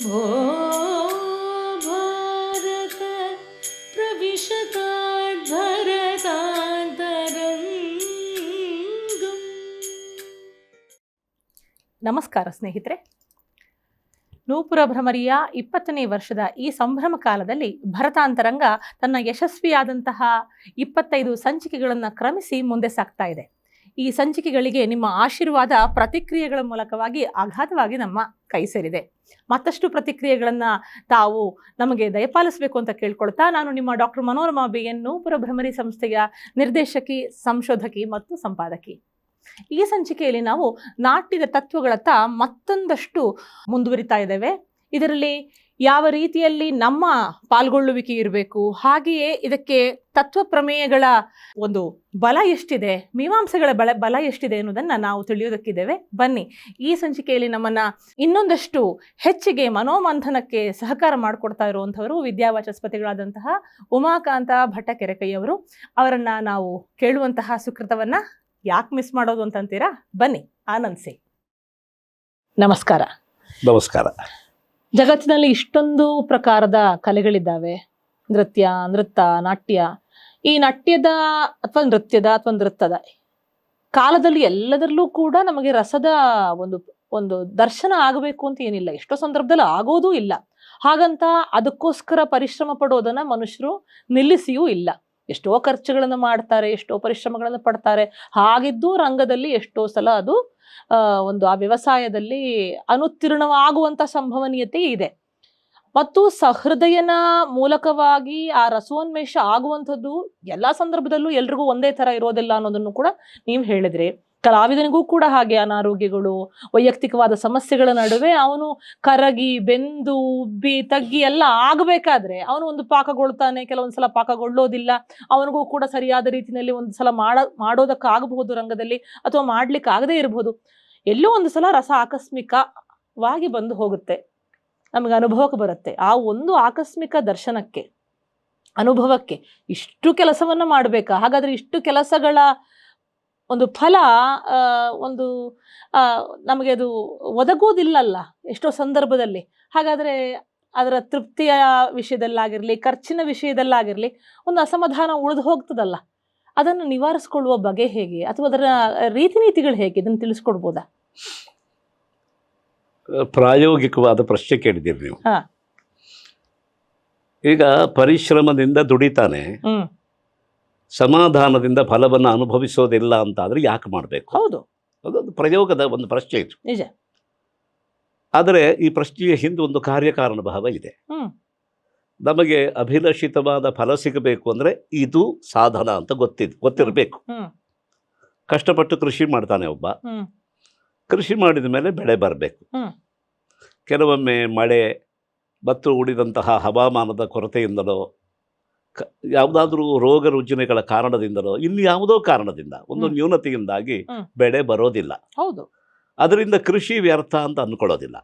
भो भारत प्रविशतात् भरतान्तरङ्गम्. ನಮಸ್ಕಾರ ಸ್ನೇಹಿತರೆ. ನೂಪುರ ಭ್ರಮರಿಯ 20ನೇ ವರ್ಷದ ಈ ಸಂಭ್ರಮ ಕಾಲದಲ್ಲಿ ಭರತಾಂತರಂಗ ತನ್ನ ಯಶಸ್ವಿಯಾದಂತಹ 25 ಸಂಚಿಕೆಗಳನ್ನು ಕ್ರಮಿಸಿ ಮುಂದೆ ಸಾಗ್ತಾ ಇದೆ. ಈ ಸಂಚಿಕೆಗಳಿಗೆ ನಿಮ್ಮ ಆಶೀರ್ವಾದ ಪ್ರತಿಕ್ರಿಯೆಗಳ ಮೂಲಕವಾಗಿ ಅಗಾಧವಾಗಿ ನಮ್ಮ ಕೈ ಸೇರಿದೆ. ಮತ್ತಷ್ಟು ಪ್ರತಿಕ್ರಿಯೆಗಳನ್ನು ತಾವು ನಮಗೆ ದಯಪಾಲಿಸಬೇಕು ಅಂತ ಕೇಳ್ಕೊಳ್ತಾ, ನಾನು ನಿಮ್ಮ ಡಾಕ್ಟರ್ ಮನೋರಮಾ BN, ನೂಪುರ ಭ್ರಮರಿ ಸಂಸ್ಥೆಯ ನಿರ್ದೇಶಕಿ, ಸಂಶೋಧಕಿ ಮತ್ತು ಸಂಪಾದಕಿ. ಈ ಸಂಚಿಕೆಯಲ್ಲಿ ನಾವು ನಾಟ್ಯದ ತತ್ವಗಳತ್ತ ಮತ್ತೊಂದಷ್ಟು ಮುಂದುವರಿತಾ ಇದ್ದೇವೆ. ಇದರಲ್ಲಿ ಯಾವ ರೀತಿಯಲ್ಲಿ ನಮ್ಮ ಪಾಲ್ಗೊಳ್ಳುವಿಕೆ ಇರಬೇಕು, ಹಾಗೆಯೇ ಇದಕ್ಕೆ ತತ್ವ ಪ್ರಮೇಯಗಳ ಒಂದು ಬಲ ಎಷ್ಟಿದೆ, ಮೀಮಾಂಸೆಗಳ ಬಲ ಎಷ್ಟಿದೆ ಅನ್ನೋದನ್ನು ನಾವು ತಿಳಿಯೋದಕ್ಕಿದ್ದೇವೆ. ಬನ್ನಿ, ಈ ಸಂಚಿಕೆಯಲ್ಲಿ ನಮ್ಮನ್ನು ಇನ್ನೊಂದಷ್ಟು ಹೆಚ್ಚಿಗೆ ಮನೋಮಂಥನಕ್ಕೆ ಸಹಕಾರ ಮಾಡಿಕೊಡ್ತಾ ಇರುವಂಥವರು ವಿದ್ಯಾವಾಚಸ್ಪತಿಗಳಾದಂತಹ ಉಮಾಕಾಂತ ಭಟ್ಟಕೆರೆಕೈಯವರು. ಅವರನ್ನು ನಾವು ಕೇಳುವಂತಹ ಸುಕೃತವನ್ನು ಯಾಕೆ ಮಿಸ್ ಮಾಡೋದು ಅಂತಂತೀರಾ? ಬನ್ನಿ, ಆನಂದಿಸಿ. ನಮಸ್ಕಾರ. ನಮಸ್ಕಾರ. ಜಗತ್ತಿನಲ್ಲಿ ಇಷ್ಟೊಂದು ಪ್ರಕಾರದ ಕಲೆಗಳಿದ್ದಾವೆ. ನೃತ್ಯ, ನಾಟ್ಯ. ಈ ನಾಟ್ಯದ ಅಥವಾ ನೃತ್ಯದ ಕಾಲದಲ್ಲಿ ಎಲ್ಲದರಲ್ಲೂ ಕೂಡ ನಮಗೆ ರಸದ ಒಂದು ದರ್ಶನ ಆಗಬೇಕು ಅಂತ ಏನಿಲ್ಲ. ಎಷ್ಟೋ ಸಂದರ್ಭದಲ್ಲಿ ಆಗೋದೂ ಇಲ್ಲ. ಹಾಗಂತ ಅದಕ್ಕೋಸ್ಕರ ಪರಿಶ್ರಮ ಪಡೋದನ್ನ ಮನುಷ್ಯರು ನಿಲ್ಲಿಸಿಯೂ ಇಲ್ಲ. ಎಷ್ಟೋ ಖರ್ಚುಗಳನ್ನು ಮಾಡ್ತಾರೆ, ಎಷ್ಟೋ ಪರಿಶ್ರಮಗಳನ್ನು ಪಡ್ತಾರೆ. ಹಾಗಿದ್ದು ರಂಗದಲ್ಲಿ ಎಷ್ಟೋ ಸಲ ಅದು ಆ ವ್ಯವಸಾಯದಲ್ಲಿ ಅನುತ್ತೀರ್ಣವಾಗುವಂಥ ಸಂಭವನೀಯತೆ ಇದೆ. ಮತ್ತು ಸಹೃದಯನ ಮೂಲಕವಾಗಿ ಆ ರಸೋನ್ಮೇಷ ಆಗುವಂಥದ್ದು ಎಲ್ಲ ಸಂದರ್ಭದಲ್ಲೂ ಎಲ್ರಿಗೂ ಒಂದೇ ಥರ ಇರೋದಿಲ್ಲ ಅನ್ನೋದನ್ನು ಕೂಡ ನೀವು ಹೇಳಿದ್ರಿ. ಕಲಾವಿದನಿಗೂ ಕೂಡ ಹಾಗೆ ಅನಾರೋಗ್ಯಗಳು, ವೈಯಕ್ತಿಕವಾದ ಸಮಸ್ಯೆಗಳ ನಡುವೆ ಅವನು ಕರಗಿ, ಬೆಂದು, ಉಬ್ಬಿ, ತಗ್ಗಿ ಎಲ್ಲ ಆಗಬೇಕಾದ್ರೆ ಅವನು ಒಂದು ಪಾಕಗೊಳ್ತಾನೆ, ಕೆಲವೊಂದ್ಸಲ ಪಾಕಗೊಳ್ಳೋದಿಲ್ಲ. ಅವನಿಗೂ ಕೂಡ ಸರಿಯಾದ ರೀತಿಯಲ್ಲಿ ಒಂದು ಸಲ ಮಾಡೋದಕ್ಕಾಗಬಹುದು ರಂಗದಲ್ಲಿ, ಅಥವಾ ಮಾಡ್ಲಿಕ್ಕೆ ಆಗದೇ ಇರಬಹುದು. ಎಲ್ಲೋ ಒಂದು ಸಲ ರಸ ಆಕಸ್ಮಿಕವಾಗಿ ಬಂದು ಹೋಗುತ್ತೆ, ನಮಗೆ ಅನುಭವಕ್ಕೆ ಬರುತ್ತೆ. ಆ ಒಂದು ಆಕಸ್ಮಿಕ ದರ್ಶನಕ್ಕೆ, ಅನುಭವಕ್ಕೆ ಇಷ್ಟು ಕೆಲಸವನ್ನು ಮಾಡಬೇಕಾ? ಹಾಗಾದ್ರೆ ಇಷ್ಟು ಕೆಲಸಗಳ ಒಂದು ಫಲ ನಮಗೆ ಅದು ಒದಗೋದಿಲ್ಲಲ್ಲ ಎಷ್ಟೋ ಸಂದರ್ಭದಲ್ಲಿ. ಹಾಗಾದರೆ ಅದರ ತೃಪ್ತಿಯ ವಿಷಯದಲ್ಲಾಗಿರಲಿ, ಖರ್ಚಿನ ವಿಷಯದಲ್ಲಾಗಿರಲಿ ಒಂದು ಅಸಮಾಧಾನ ಉಳಿದು ಹೋಗ್ತದಲ್ಲ. ಅದನ್ನು ನಿವಾರಿಸ್ಕೊಳ್ಳುವ ಬಗೆ ಹೇಗೆ, ಅಥವಾ ಅದರ ರೀತಿ ನೀತಿಗಳು ಹೇಗೆ, ಇದನ್ನು ತಿಳಿಸ್ಕೊಡ್ಬೋದಾ? ಪ್ರಾಯೋಗಿಕವಾದ ಪ್ರಶ್ನೆ ಕೇಳಿದ್ದೀರಿ ನೀವು. ಈಗ ಪರಿಶ್ರಮದಿಂದ ದುಡಿತಾನೆ, ಸಮಾಧಾನದಿಂದ ಫಲವನ್ನು ಅನುಭವಿಸೋದಿಲ್ಲ ಅಂತ ಆದ್ರೆ ಯಾಕೆ ಮಾಡಬೇಕು? ಹೌದು, ಅದೊಂದು ಪ್ರಯೋಗದ ಒಂದು ಪ್ರಶ್ನೆ ಇದು. ನಿಜ. ಆದರೆ ಈ ಪ್ರಶ್ನೆಯ ಹಿಂದೆ ಒಂದು ಕಾರ್ಯಕಾರಣ ಭಾವ ಇದೆ. ನಮಗೆ ಅಭಿಲಷಿತವಾದ ಫಲ ಸಿಗಬೇಕು ಅಂದ್ರೆ ಇದು ಸಾಧನ ಅಂತ ಗೊತ್ತಿರಬೇಕು. ಕಷ್ಟಪಟ್ಟು ಕೃಷಿ ಮಾಡ್ತಾನೆ ಒಬ್ಬ, ಕೃಷಿ ಮಾಡಿದ ಮೇಲೆ ಬೆಳೆ ಬರಬೇಕು. ಕೆಲವೊಮ್ಮೆ ಮಳೆ ಮತ್ತು ಉಳಿದಂತಹ ಹವಾಮಾನದ ಕೊರತೆಯಿಂದಲೋ, ಯಾವುದಾದ್ರೂ ರೋಗ ರುಜಿನಗಳ ಕಾರಣದಿಂದಲೋ, ಇನ್ಯಾವುದೋ ಕಾರಣದಿಂದ ಒಂದು ನ್ಯೂನತೆಯಿಂದಾಗಿ ಬೆಳೆ ಬರೋದಿಲ್ಲ. ಹೌದು. ಅದರಿಂದ ಕೃಷಿ ವ್ಯರ್ಥ ಅಂತ ಅಂದ್ಕೊಳ್ಳೋದಿಲ್ಲ.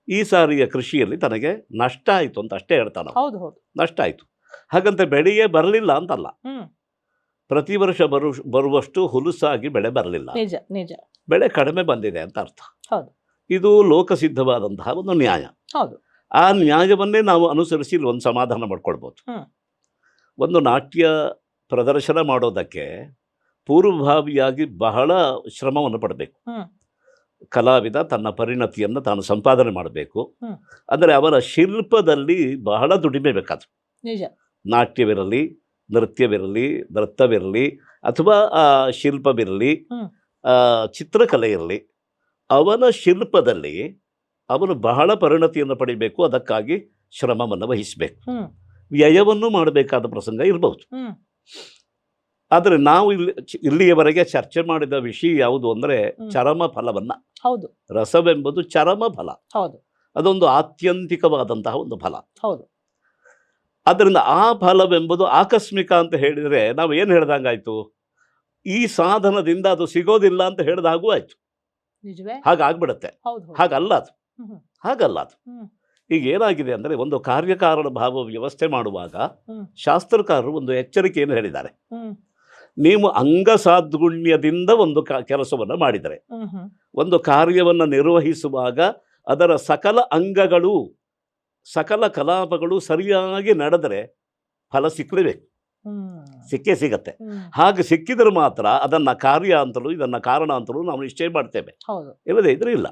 ಈ ಸಾರಿಯ ಕೃಷಿಯಲ್ಲಿ ತನಗೆ ನಷ್ಟ ಆಯಿತು ಅಂತ ಅಷ್ಟೇ ಹೇಳ್ತಾನೆ. ನಷ್ಟ ಆಯಿತು ಹಾಗಂತ ಬೆಳೆಯೇ ಬರಲಿಲ್ಲ ಅಂತಲ್ಲ. ಪ್ರತಿ ವರ್ಷ ಬರುವಷ್ಟು ಹುಲುಸಾಗಿ ಬೆಳೆ ಬರಲಿಲ್ಲ, ಬೆಳೆ ಕಡಿಮೆ ಬಂದಿದೆ ಅಂತ ಅರ್ಥ. ಇದು ಲೋಕಸಿದ್ಧವಾದಂತಹ ಒಂದು ನ್ಯಾಯ. ಆ ನ್ಯಾಯವನ್ನೇ ನಾವು ಅನುಸರಿಸಿ ಒಂದು ಸಮಾಧಾನ ಮಾಡ್ಕೊಳ್ಬೋದು. ಒಂದು ನಾಟ್ಯ ಪ್ರದರ್ಶನ ಮಾಡೋದಕ್ಕೆ ಪೂರ್ವಭಾವಿಯಾಗಿ ಬಹಳ ಶ್ರಮವನ್ನು ಪಡಬೇಕು. ಕಲಾವಿದ ತನ್ನ ಪರಿಣತಿಯನ್ನು ತಾನು ಸಂಪಾದನೆ ಮಾಡಬೇಕು. ಅಂದರೆ ಅವರ ಶಿಲ್ಪದಲ್ಲಿ ಬಹಳ ದುಡಿಮೆ ಬೇಕಾದ್ರು. ನಾಟ್ಯವಿರಲಿ, ನೃತ್ಯವಿರಲಿ, ಅಥವಾ ಶಿಲ್ಪವಿರಲಿ, ಚಿತ್ರಕಲೆ ಇರಲಿ, ಅವನ ಶಿಲ್ಪದಲ್ಲಿ ಅವನು ಬಹಳ ಪರಿಣತಿಯನ್ನು ಪಡಿಬೇಕು. ಅದಕ್ಕಾಗಿ ಶ್ರಮವನ್ನು ವಹಿಸಬೇಕು, ವ್ಯಯವನ್ನು ಮಾಡಬೇಕಾದ ಪ್ರಸಂಗ ಇರಬಹುದು. ಆದರೆ ನಾವು ಇಲ್ಲಿಯವರೆಗೆ ಚರ್ಚೆ ಮಾಡಿದ ವಿಷಯ ಯಾವುದು ಅಂದರೆ ಚರಮ ಫಲವನ್ನ. ರಸವೆಂಬುದು ಚರಮ ಫಲ, ಅದೊಂದು ಆತ್ಯಂತಿಕವಾದಂತಹ ಒಂದು ಫಲ. ಆದ್ದರಿಂದ ಆ ಫಲವೆಂಬುದು ಆಕಸ್ಮಿಕ ಅಂತ ಹೇಳಿದರೆ ನಾವು ಏನು ಹೇಳ್ದಂಗಾಯ್ತು? ಈ ಸಾಧನದಿಂದ ಅದು ಸಿಗೋದಿಲ್ಲ ಅಂತ ಹೇಳಿದಾಗೂ ಆಯ್ತು. ಹಾಗಾಗ್ಬಿಡತ್ತೆ. ಹಾಗಲ್ಲ ಅದು. ಈಗ ಏನಾಗಿದೆ ಅಂದರೆ, ಒಂದು ಕಾರ್ಯಕಾರಣ ಭಾವ ವ್ಯವಸ್ಥೆ ಮಾಡುವಾಗ ಶಾಸ್ತ್ರಕಾರರು ಒಂದು ಎಚ್ಚರಿಕೆಯನ್ನು ಹೇಳಿದ್ದಾರೆ. ನೀವು ಅಂಗಸಾದ್ಗುಣ್ಯದಿಂದ ಒಂದು ಕೆಲಸವನ್ನು ಮಾಡಿದರೆ, ಒಂದು ಕಾರ್ಯವನ್ನು ನಿರ್ವಹಿಸುವಾಗ ಅದರ ಸಕಲ ಅಂಗಗಳು ಸಕಲ ಕಲಾಪಗಳು ಸರಿಯಾಗಿ ನಡೆದರೆ ಫಲ ಸಿಕ್ಕಲೇಬೇಕು, ಸಿಕ್ಕೇ ಸಿಗತ್ತೆ. ಹಾಗೆ ಸಿಕ್ಕಿದ್ರೆ ಮಾತ್ರ ಅದನ್ನು ಕಾರ್ಯ ಅಂತಲೂ ಇದನ್ನು ಕಾರಣ ಅಂತಲೂ ನಾವು ನಿಶ್ಚಯ ಮಾಡ್ತೇವೆ, ಇಲ್ಲದೆ ಇದ್ರೆ ಇಲ್ಲ.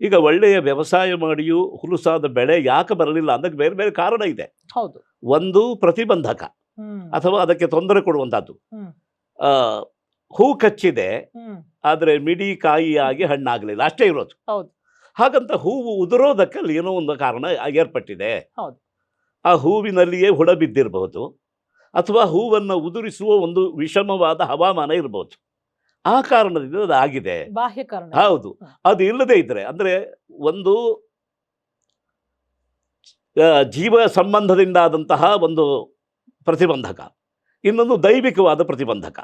ಈಗ ಒಳ್ಳೆಯ ವ್ಯವಸಾಯ ಮಾಡಿಯೂ ಹುಲುಸಾದ ಬೆಳೆ ಯಾಕೆ ಬರಲಿಲ್ಲ ಅದಕ್ಕೆ ಬೇರೆ ಬೇರೆ ಕಾರಣ ಇದೆ. ಒಂದು ಪ್ರತಿಬಂಧಕ ಅಥವಾ ಅದಕ್ಕೆ ತೊಂದರೆ ಕೊಡುವಂಥದ್ದು. ಹೂ ಕಚ್ಚಿದೆ ಆದರೆ ಮಿಡಿ ಕಾಯಿಯಾಗಿ ಹಣ್ಣಾಗಲಿಲ್ಲ, ಅಷ್ಟೇ ಇರೋದು. ಹಾಗಂತ ಹೂವು ಉದುರೋದಕ್ಕೆ ಅಲ್ಲಿ ಏನೋ ಒಂದು ಕಾರಣ ಏರ್ಪಟ್ಟಿದೆ. ಆ ಹೂವಿನಲ್ಲಿಯೇ ಹುಳ ಬಿದ್ದಿರಬಹುದು ಅಥವಾ ಹೂವನ್ನು ಉದುರಿಸುವ ಒಂದು ವಿಷಮವಾದ ಹವಾಮಾನ ಇರಬಹುದು. ಆ ಕಾರಣದಿಂದ ಅದು ಆಗಿದೆ, ಬಾಹ್ಯ ಕಾರಣ. ಹೌದು. ಅದು ಇಲ್ಲದೆ ಇದ್ರೆ ಅಂದ್ರೆ ಒಂದು ಜೀವ ಸಂಬಂಧದಿಂದ ಆದಂತಹ ಒಂದು ಪ್ರತಿಬಂಧಕ, ಇನ್ನೊಂದು ದೈವಿಕವಾದ ಪ್ರತಿಬಂಧಕ.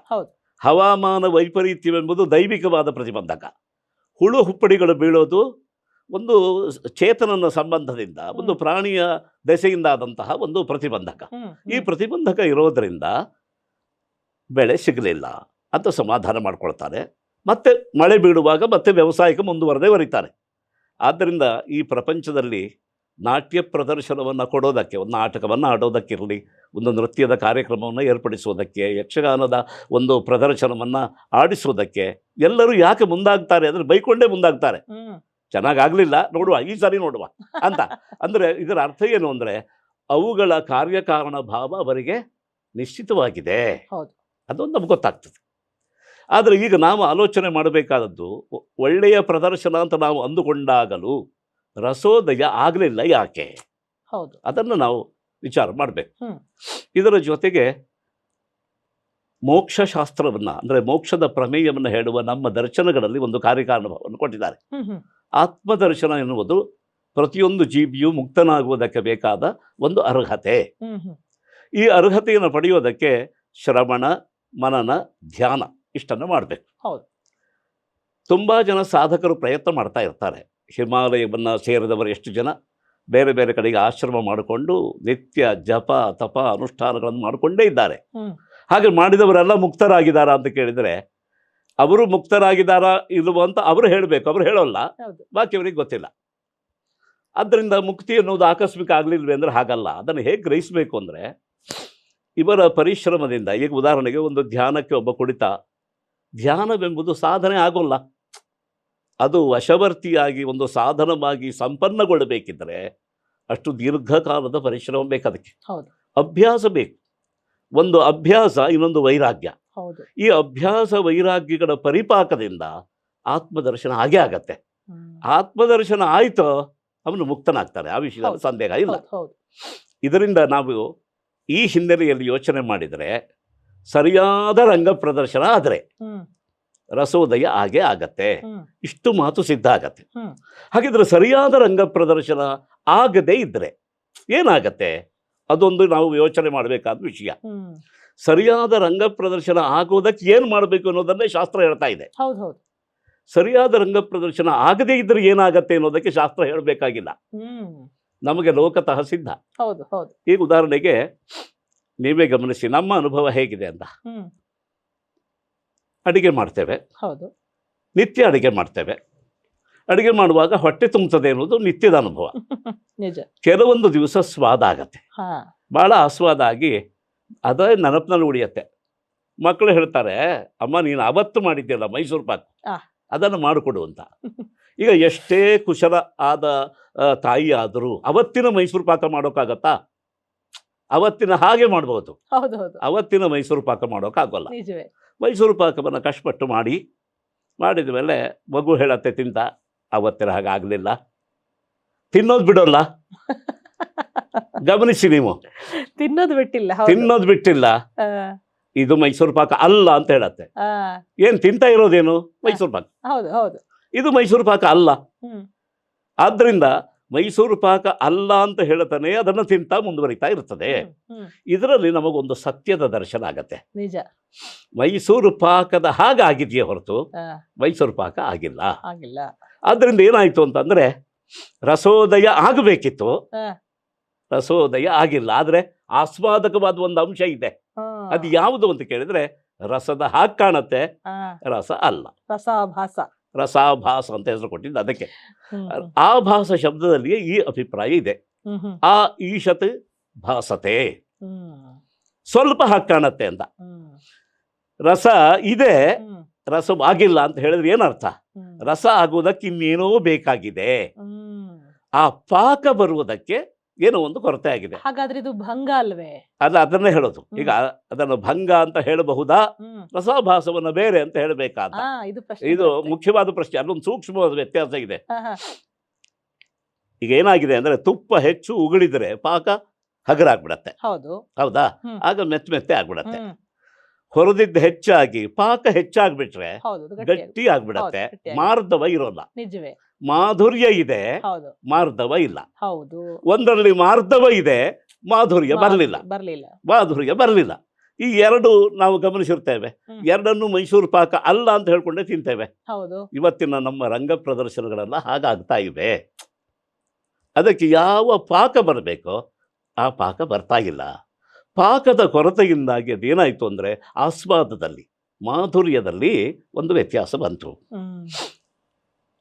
ಹವಾಮಾನ ವೈಪರೀತ್ಯವೆಂಬುದು ದೈವಿಕವಾದ ಪ್ರತಿಬಂಧಕ. ಹುಳು ಹುಪ್ಪಡಿಗಳು ಬೀಳೋದು ಒಂದು ಚೇತನನ ಸಂಬಂಧದಿಂದ, ಒಂದು ಪ್ರಾಣಿಯ ದೆಸೆಯಿಂದ ಆದಂತಹ ಒಂದು ಪ್ರತಿಬಂಧಕ. ಈ ಪ್ರತಿಬಂಧಕ ಇರೋದರಿಂದ ಬೆಳೆ ಸಿಗಲಿಲ್ಲ ಅಂತ ಸಮಾಧಾನ ಮಾಡ್ಕೊಳ್ತಾರೆ. ಮತ್ತೆ ಮಳೆ ಬೀಳುವಾಗ ಮತ್ತೆ ವ್ಯವಸಾಯಕ್ಕೆ ಮುಂದುವರೆದೇ ಬರೀತಾರೆ. ಆದ್ದರಿಂದ ಈ ಪ್ರಪಂಚದಲ್ಲಿ ನಾಟ್ಯ ಪ್ರದರ್ಶನವನ್ನು ಕೊಡೋದಕ್ಕೆ, ಒಂದು ನಾಟಕವನ್ನು ಆಡೋದಕ್ಕಿರಲಿ, ಒಂದು ನೃತ್ಯದ ಕಾರ್ಯಕ್ರಮವನ್ನು ಏರ್ಪಡಿಸೋದಕ್ಕೆ, ಯಕ್ಷಗಾನದ ಒಂದು ಪ್ರದರ್ಶನವನ್ನು ಆಡಿಸೋದಕ್ಕೆ ಎಲ್ಲರೂ ಯಾಕೆ ಮುಂದಾಗ್ತಾರೆ ಅಂದರೆ ಬೈಕೊಂಡೇ ಮುಂದಾಗ್ತಾರೆ. ಚೆನ್ನಾಗಾಗಲಿಲ್ಲ, ನೋಡುವ ಈ ಸಾರಿ ನೋಡುವ ಅಂತ. ಅಂದರೆ ಇದರ ಅರ್ಥ ಏನು ಅಂದರೆ ಅವುಗಳ ಕಾರ್ಯಕಾರಣ ಭಾವ ಅವರಿಗೆ ನಿಶ್ಚಿತವಾಗಿದೆ, ಅದೊಂದು ನಮ್ಗೆ ಗೊತ್ತಾಗ್ತದೆ. ಆದರೆ ಈಗ ನಾವು ಆಲೋಚನೆ ಮಾಡಬೇಕಾದದ್ದು, ಒಳ್ಳೆಯ ಪ್ರದರ್ಶನ ಅಂತ ನಾವು ಅಂದುಕೊಂಡಾಗಲೂ ರಸೋದಯ ಆಗಲಿಲ್ಲ ಯಾಕೆ, ಅದನ್ನು ನಾವು ವಿಚಾರ ಮಾಡಬೇಕು. ಇದರ ಜೊತೆಗೆ ಮೋಕ್ಷಶಾಸ್ತ್ರವನ್ನು ಅಂದರೆ ಮೋಕ್ಷದ ಪ್ರಮೇಯವನ್ನು ಹೇಳುವ ನಮ್ಮ ದರ್ಶನಗಳಲ್ಲಿ ಒಂದು ಕಾರ್ಯಕಾರಣ ಭಾವವನ್ನು ಕೊಟ್ಟಿದ್ದಾರೆ. ಆತ್ಮದರ್ಶನ ಎನ್ನುವುದು ಪ್ರತಿಯೊಂದು ಜೀವಿಯು ಮುಕ್ತನಾಗುವುದಕ್ಕೆ ಬೇಕಾದ ಒಂದು ಅರ್ಹತೆ. ಈ ಅರ್ಹತೆಯನ್ನು ಪಡೆಯೋದಕ್ಕೆ ಶ್ರವಣ, ಮನನ, ಧ್ಯಾನ ಇಷ್ಟನ್ನು ಮಾಡಬೇಕು. ತುಂಬ ಜನ ಸಾಧಕರು ಪ್ರಯತ್ನ ಮಾಡ್ತಾ ಇರ್ತಾರೆ. ಹಿಮಾಲಯವನ್ನು ಸೇರಿದವರು ಎಷ್ಟು ಜನ ಬೇರೆ ಬೇರೆ ಕಡೆಗೆ ಆಶ್ರಮ ಮಾಡಿಕೊಂಡು ನಿತ್ಯ ಜಪ ತಪ ಅನುಷ್ಠಾನಗಳನ್ನು ಮಾಡಿಕೊಂಡೇ ಇದ್ದಾರೆ. ಹಾಗೆ ಮಾಡಿದವರೆಲ್ಲ ಮುಕ್ತರಾಗಿದ್ದಾರಾ ಅಂತ ಕೇಳಿದರೆ ಅವರು ಮುಕ್ತರಾಗಿದ್ದಾರಾ ಇಲ್ವೋ ಅಂತ ಅವರು ಹೇಳಬೇಕು, ಅವರು ಹೇಳೋಲ್ಲ, ಬಾಕಿಯವರಿಗೆ ಗೊತ್ತಿಲ್ಲ. ಆದ್ದರಿಂದ ಮುಕ್ತಿ ಅನ್ನೋದು ಆಕಸ್ಮಿಕ ಆಗಲಿಲ್ವೇ ಅಂದರೆ ಹಾಗಲ್ಲ. ಅದನ್ನು ಹೇಗೆ ಗ್ರಹಿಸಬೇಕು ಅಂದರೆ ಇವರ ಪರಿಶ್ರಮದಿಂದ, ಈಗ ಉದಾಹರಣೆಗೆ ಒಂದು ಧ್ಯಾನಕ್ಕೆ ಒಬ್ಬ ಕುಳಿತ, ಧ್ಯಾನವೆಂಬುದು ಸಾಧನೆ ಆಗೋಲ್ಲ. ಅದು ವಶವರ್ತಿಯಾಗಿ ಒಂದು ಸಾಧನವಾಗಿ ಸಂಪನ್ನಗೊಳ್ಳಬೇಕಿದ್ದರೆ ಅಷ್ಟು ದೀರ್ಘಕಾಲದ ಪರಿಶ್ರಮ ಬೇಕು. ಅದಕ್ಕೆ ಅಭ್ಯಾಸ ಬೇಕು. ಒಂದು ಅಭ್ಯಾಸ, ಇನ್ನೊಂದು ವೈರಾಗ್ಯ. ಈ ಅಭ್ಯಾಸ ವೈರಾಗ್ಯಗಳ ಪರಿಪಾಕದಿಂದ ಆತ್ಮದರ್ಶನ ಹಾಗೆ ಆಗತ್ತೆ. ಆತ್ಮದರ್ಶನ ಆಯಿತೋ ಅವನು ಮುಕ್ತನಾಗ್ತಾನೆ, ಆ ವಿಷಯದಲ್ಲಿ ಸಂದೇಹ ಇಲ್ಲ. ಇದರಿಂದ ನಾವು ಈ ಹಿನ್ನೆಲೆಯಲ್ಲಿ ಯೋಚನೆ ಮಾಡಿದರೆ ಸರಿಯಾದ ರಂಗ ಪ್ರದರ್ಶನ ಆದರೆ ರಸೋದಯ ಹಾಗೆ ಆಗತ್ತೆ. ಇಷ್ಟು ಮಾತು ಸಿದ್ಧ ಆಗತ್ತೆ. ಹಾಗಿದ್ರೆ ಸರಿಯಾದ ರಂಗ ಪ್ರದರ್ಶನ ಆಗದೇ ಇದ್ರೆ ಏನಾಗತ್ತೆ, ಅದೊಂದು ನಾವು ಯೋಚನೆ ಮಾಡಬೇಕಾದ ವಿಷಯ. ಸರಿಯಾದ ರಂಗ ಪ್ರದರ್ಶನ ಆಗೋದಕ್ಕೆ ಏನು ಮಾಡಬೇಕು ಅನ್ನೋದನ್ನೇ ಶಾಸ್ತ್ರ ಹೇಳ್ತಾ ಇದೆ. ಸರಿಯಾದ ರಂಗ ಪ್ರದರ್ಶನ ಆಗದೇ ಇದ್ರೆ ಏನಾಗತ್ತೆ ಅನ್ನೋದಕ್ಕೆ ಶಾಸ್ತ್ರ ಹೇಳಬೇಕಾಗಿಲ್ಲ, ನಮಗೆ ಲೋಕತಃ ಸಿದ್ಧ. ಈಗ ಉದಾಹರಣೆಗೆ ನೀವೇ ಗಮನಿಸಿ, ನಮ್ಮ ಅನುಭವ ಹೇಗಿದೆ ಅಂತ. ಅಡಿಗೆ ಮಾಡ್ತೇವೆ, ನಿತ್ಯ ಅಡಿಗೆ ಮಾಡ್ತೇವೆ. ಅಡಿಗೆ ಮಾಡುವಾಗ ಹೊಟ್ಟೆ ತುಂಬುತ್ತದೆ ಅನ್ನೋದು ನಿತ್ಯದ ಅನುಭವ. ಕೆಲವೊಂದು ದಿವಸ ಸ್ವಾದ ಆಗತ್ತೆ, ಭಾಳ ಆಸ್ವಾದ ಆಗಿ ಅದೇ ನೆನಪಿನಲ್ಲಿ ಉಳಿಯತ್ತೆ. ಮಕ್ಕಳು ಹೇಳ್ತಾರೆ, ಅಮ್ಮ ನೀನು ಅವತ್ತು ಮಾಡಿದ್ಯಲ್ಲ ಮೈಸೂರು ಪಾಕ್, ಅದನ್ನು ಮಾಡಿಕೊಡು ಅಂತ. ಈಗ ಎಷ್ಟೇ ಕುಶಲ ಆದ ತಾಯಿ ಆದರೂ ಅವತ್ತಿನ ಮೈಸೂರು ಪಾಕ ಮಾಡೋಕ್ಕಾಗತ್ತಾ? ಅವತ್ತಿನ ಹಾಗೆ ಮಾಡ್ಬೋದು, ಅವತ್ತಿನ ಮೈಸೂರು ಪಾಕ ಮಾಡೋಕ್ಕಾಗಲ್ಲ. ಮೈಸೂರು ಪಾಕವನ್ನು ಕಷ್ಟಪಟ್ಟು ಮಾಡಿದ ಮೇಲೆ ಮಗು ಹೇಳತ್ತೆ ತಿಂತ, ಅವತ್ತಿನ ಹಾಗೆ ಆಗಲಿಲ್ಲ, ತಿನ್ನೋದು ಬಿಡೋಲ್ಲ. ಗಮನಿಸಿ ನೀವು, ತಿನ್ನೋದು ಬಿಟ್ಟಿಲ್ಲ, ಇದು ಮೈಸೂರು ಪಾಕ ಅಲ್ಲ ಅಂತ ಹೇಳತ್ತೆ. ಏನ್ ತಿಂತ ಇರೋದೇನು? ಮೈಸೂರು ಪಾಕ. ಇದು ಮೈಸೂರು ಪಾಕ ಅಲ್ಲ. ಆದ್ರಿಂದ ಮೈಸೂರು ಪಾಕ ಅಲ್ಲ ಅಂತ ಹೇಳ್ತಾನೆ ಅದನ್ನು ತಿಂತ ಮುಂದುವರಿತಾ ಇರ್ತದೆ. ಇದರಲ್ಲಿ ನಮಗೊಂದು ಸತ್ಯದ ದರ್ಶನ ಆಗತ್ತೆ. ಮೈಸೂರು ಪಾಕದ ಹಾಗಾಗಿದೆಯೇ ಹೊರತು ಮೈಸೂರು ಪಾಕ ಆಗಿಲ್ಲ. ಆದ್ರಿಂದ ಏನಾಯ್ತು ಅಂತಂದ್ರೆ ರಸೋದಯ ಆಗಬೇಕಿತ್ತು, ರಸೋದಯ ಆಗಿಲ್ಲ. ಆದ್ರೆ ಆಸ್ವಾದಕವಾದ ಒಂದು ಅಂಶ ಇದೆ, ಅದು ಯಾವುದು ಅಂತ ಕೇಳಿದ್ರೆ ರಸದ ಹಾಗೆ ಕಾಣತ್ತೆ, ರಸ ಅಲ್ಲ. ರಸಾಭಾಸ ಅಂತ ಹೆಸರು ಕೊಟ್ಟಿದ್ದು ಅದಕ್ಕೆ. ಆಭಾಸ ಶಬ್ದದಲ್ಲಿಯೇ ಈ ಅಭಿಪ್ರಾಯ ಇದೆ. ಆ ಈಶತ್ ಭಾಸತೆ, ಸ್ವಲ್ಪ ಹಾಗೆ ಕಾಣತ್ತೆ ಅಂತ. ರಸ ಇದೆ, ರಸವಾಗಿಲ್ಲ ಅಂತ ಹೇಳಿದ್ರೆ ಏನರ್ಥ? ರಸ ಆಗುವುದಕ್ಕೆ ಇನ್ನೇನೋ ಬೇಕಾಗಿದೆ, ಆ ಪಾಕ ಬರುವುದಕ್ಕೆ ಏನೋ ಒಂದು ಕೊರತೆ ಆಗಿದೆ. ಹಾಗಾದ್ರೆ ಇದು ಭಂಗ ಅಲ್ವೇ? ಅದನ್ನೇ ಹೇಳೋದು. ಈಗ ಅದನ್ನು ಭಂಗ ಅಂತ ಹೇಳಬಹುದಾ, ರಸಾಭಾಸವನ್ನ ಬೇರೆ ಅಂತ ಹೇಳಬೇಕಾದ? ಇದು ಮುಖ್ಯವಾದ ಪ್ರಶ್ನೆ. ಅಲ್ಲೊಂದು ಸೂಕ್ಷ್ಮವಾದ ವ್ಯತ್ಯಾಸ ಇದೆ. ಈಗ ಏನಾಗಿದೆ ಅಂದ್ರೆ, ತುಪ್ಪ ಹೆಚ್ಚು ಉಗುಳಿದ್ರೆ ಪಾಕ ಹಗರಾಗ್ಬಿಡತ್ತೆ, ಹೌದಾ? ಆಗ ಮೆತ್ತೆ ಆಗ್ಬಿಡತ್ತೆ. ಹೊರದಿದ್ದ ಹೆಚ್ಚಾಗಿ ಪಾಕ ಹೆಚ್ಚಾಗ್ಬಿಟ್ರೆ ಗಟ್ಟಿ ಆಗ್ಬಿಡತ್ತೆ, ಮಾರ್ಧವ ಇರೋಲ್ಲ. ಮಾಧುರ್ಯ ಇದೆ, ಮಾರ್ಧವ ಇಲ್ಲ. ಒಂದರಲ್ಲಿ ಮಾರ್ಧವ ಇದೆ, ಮಾಧುರ್ಯ ಬರಲಿಲ್ಲ. ಈ ಎರಡು ನಾವು ಗಮನಿಸಿರ್ತೇವೆ. ಎರಡನ್ನು ಮೈಸೂರು ಪಾಕ ಅಲ್ಲ ಅಂತ ಹೇಳ್ಕೊಂಡೆ ತಿಂತೇವೆ. ಇವತ್ತಿನ ನಮ್ಮ ರಂಗ ಪ್ರದರ್ಶನಗಳೆಲ್ಲ ಹಾಗಾಗ್ತಾ ಇವೆ. ಅದಕ್ಕೆ ಯಾವ ಪಾಕ ಬರಬೇಕೋ ಆ ಪಾಕ ಬರ್ತಾ ಇಲ್ಲ. ಪಾಕದ ಕೊರತೆಯಿಂದಾಗಿ ಅದೇನಾಯ್ತು ಅಂದ್ರೆ, ಆಸ್ವಾದದಲ್ಲಿ, ಮಾಧುರ್ಯದಲ್ಲಿ ಒಂದು ವ್ಯತ್ಯಾಸ ಬಂತು.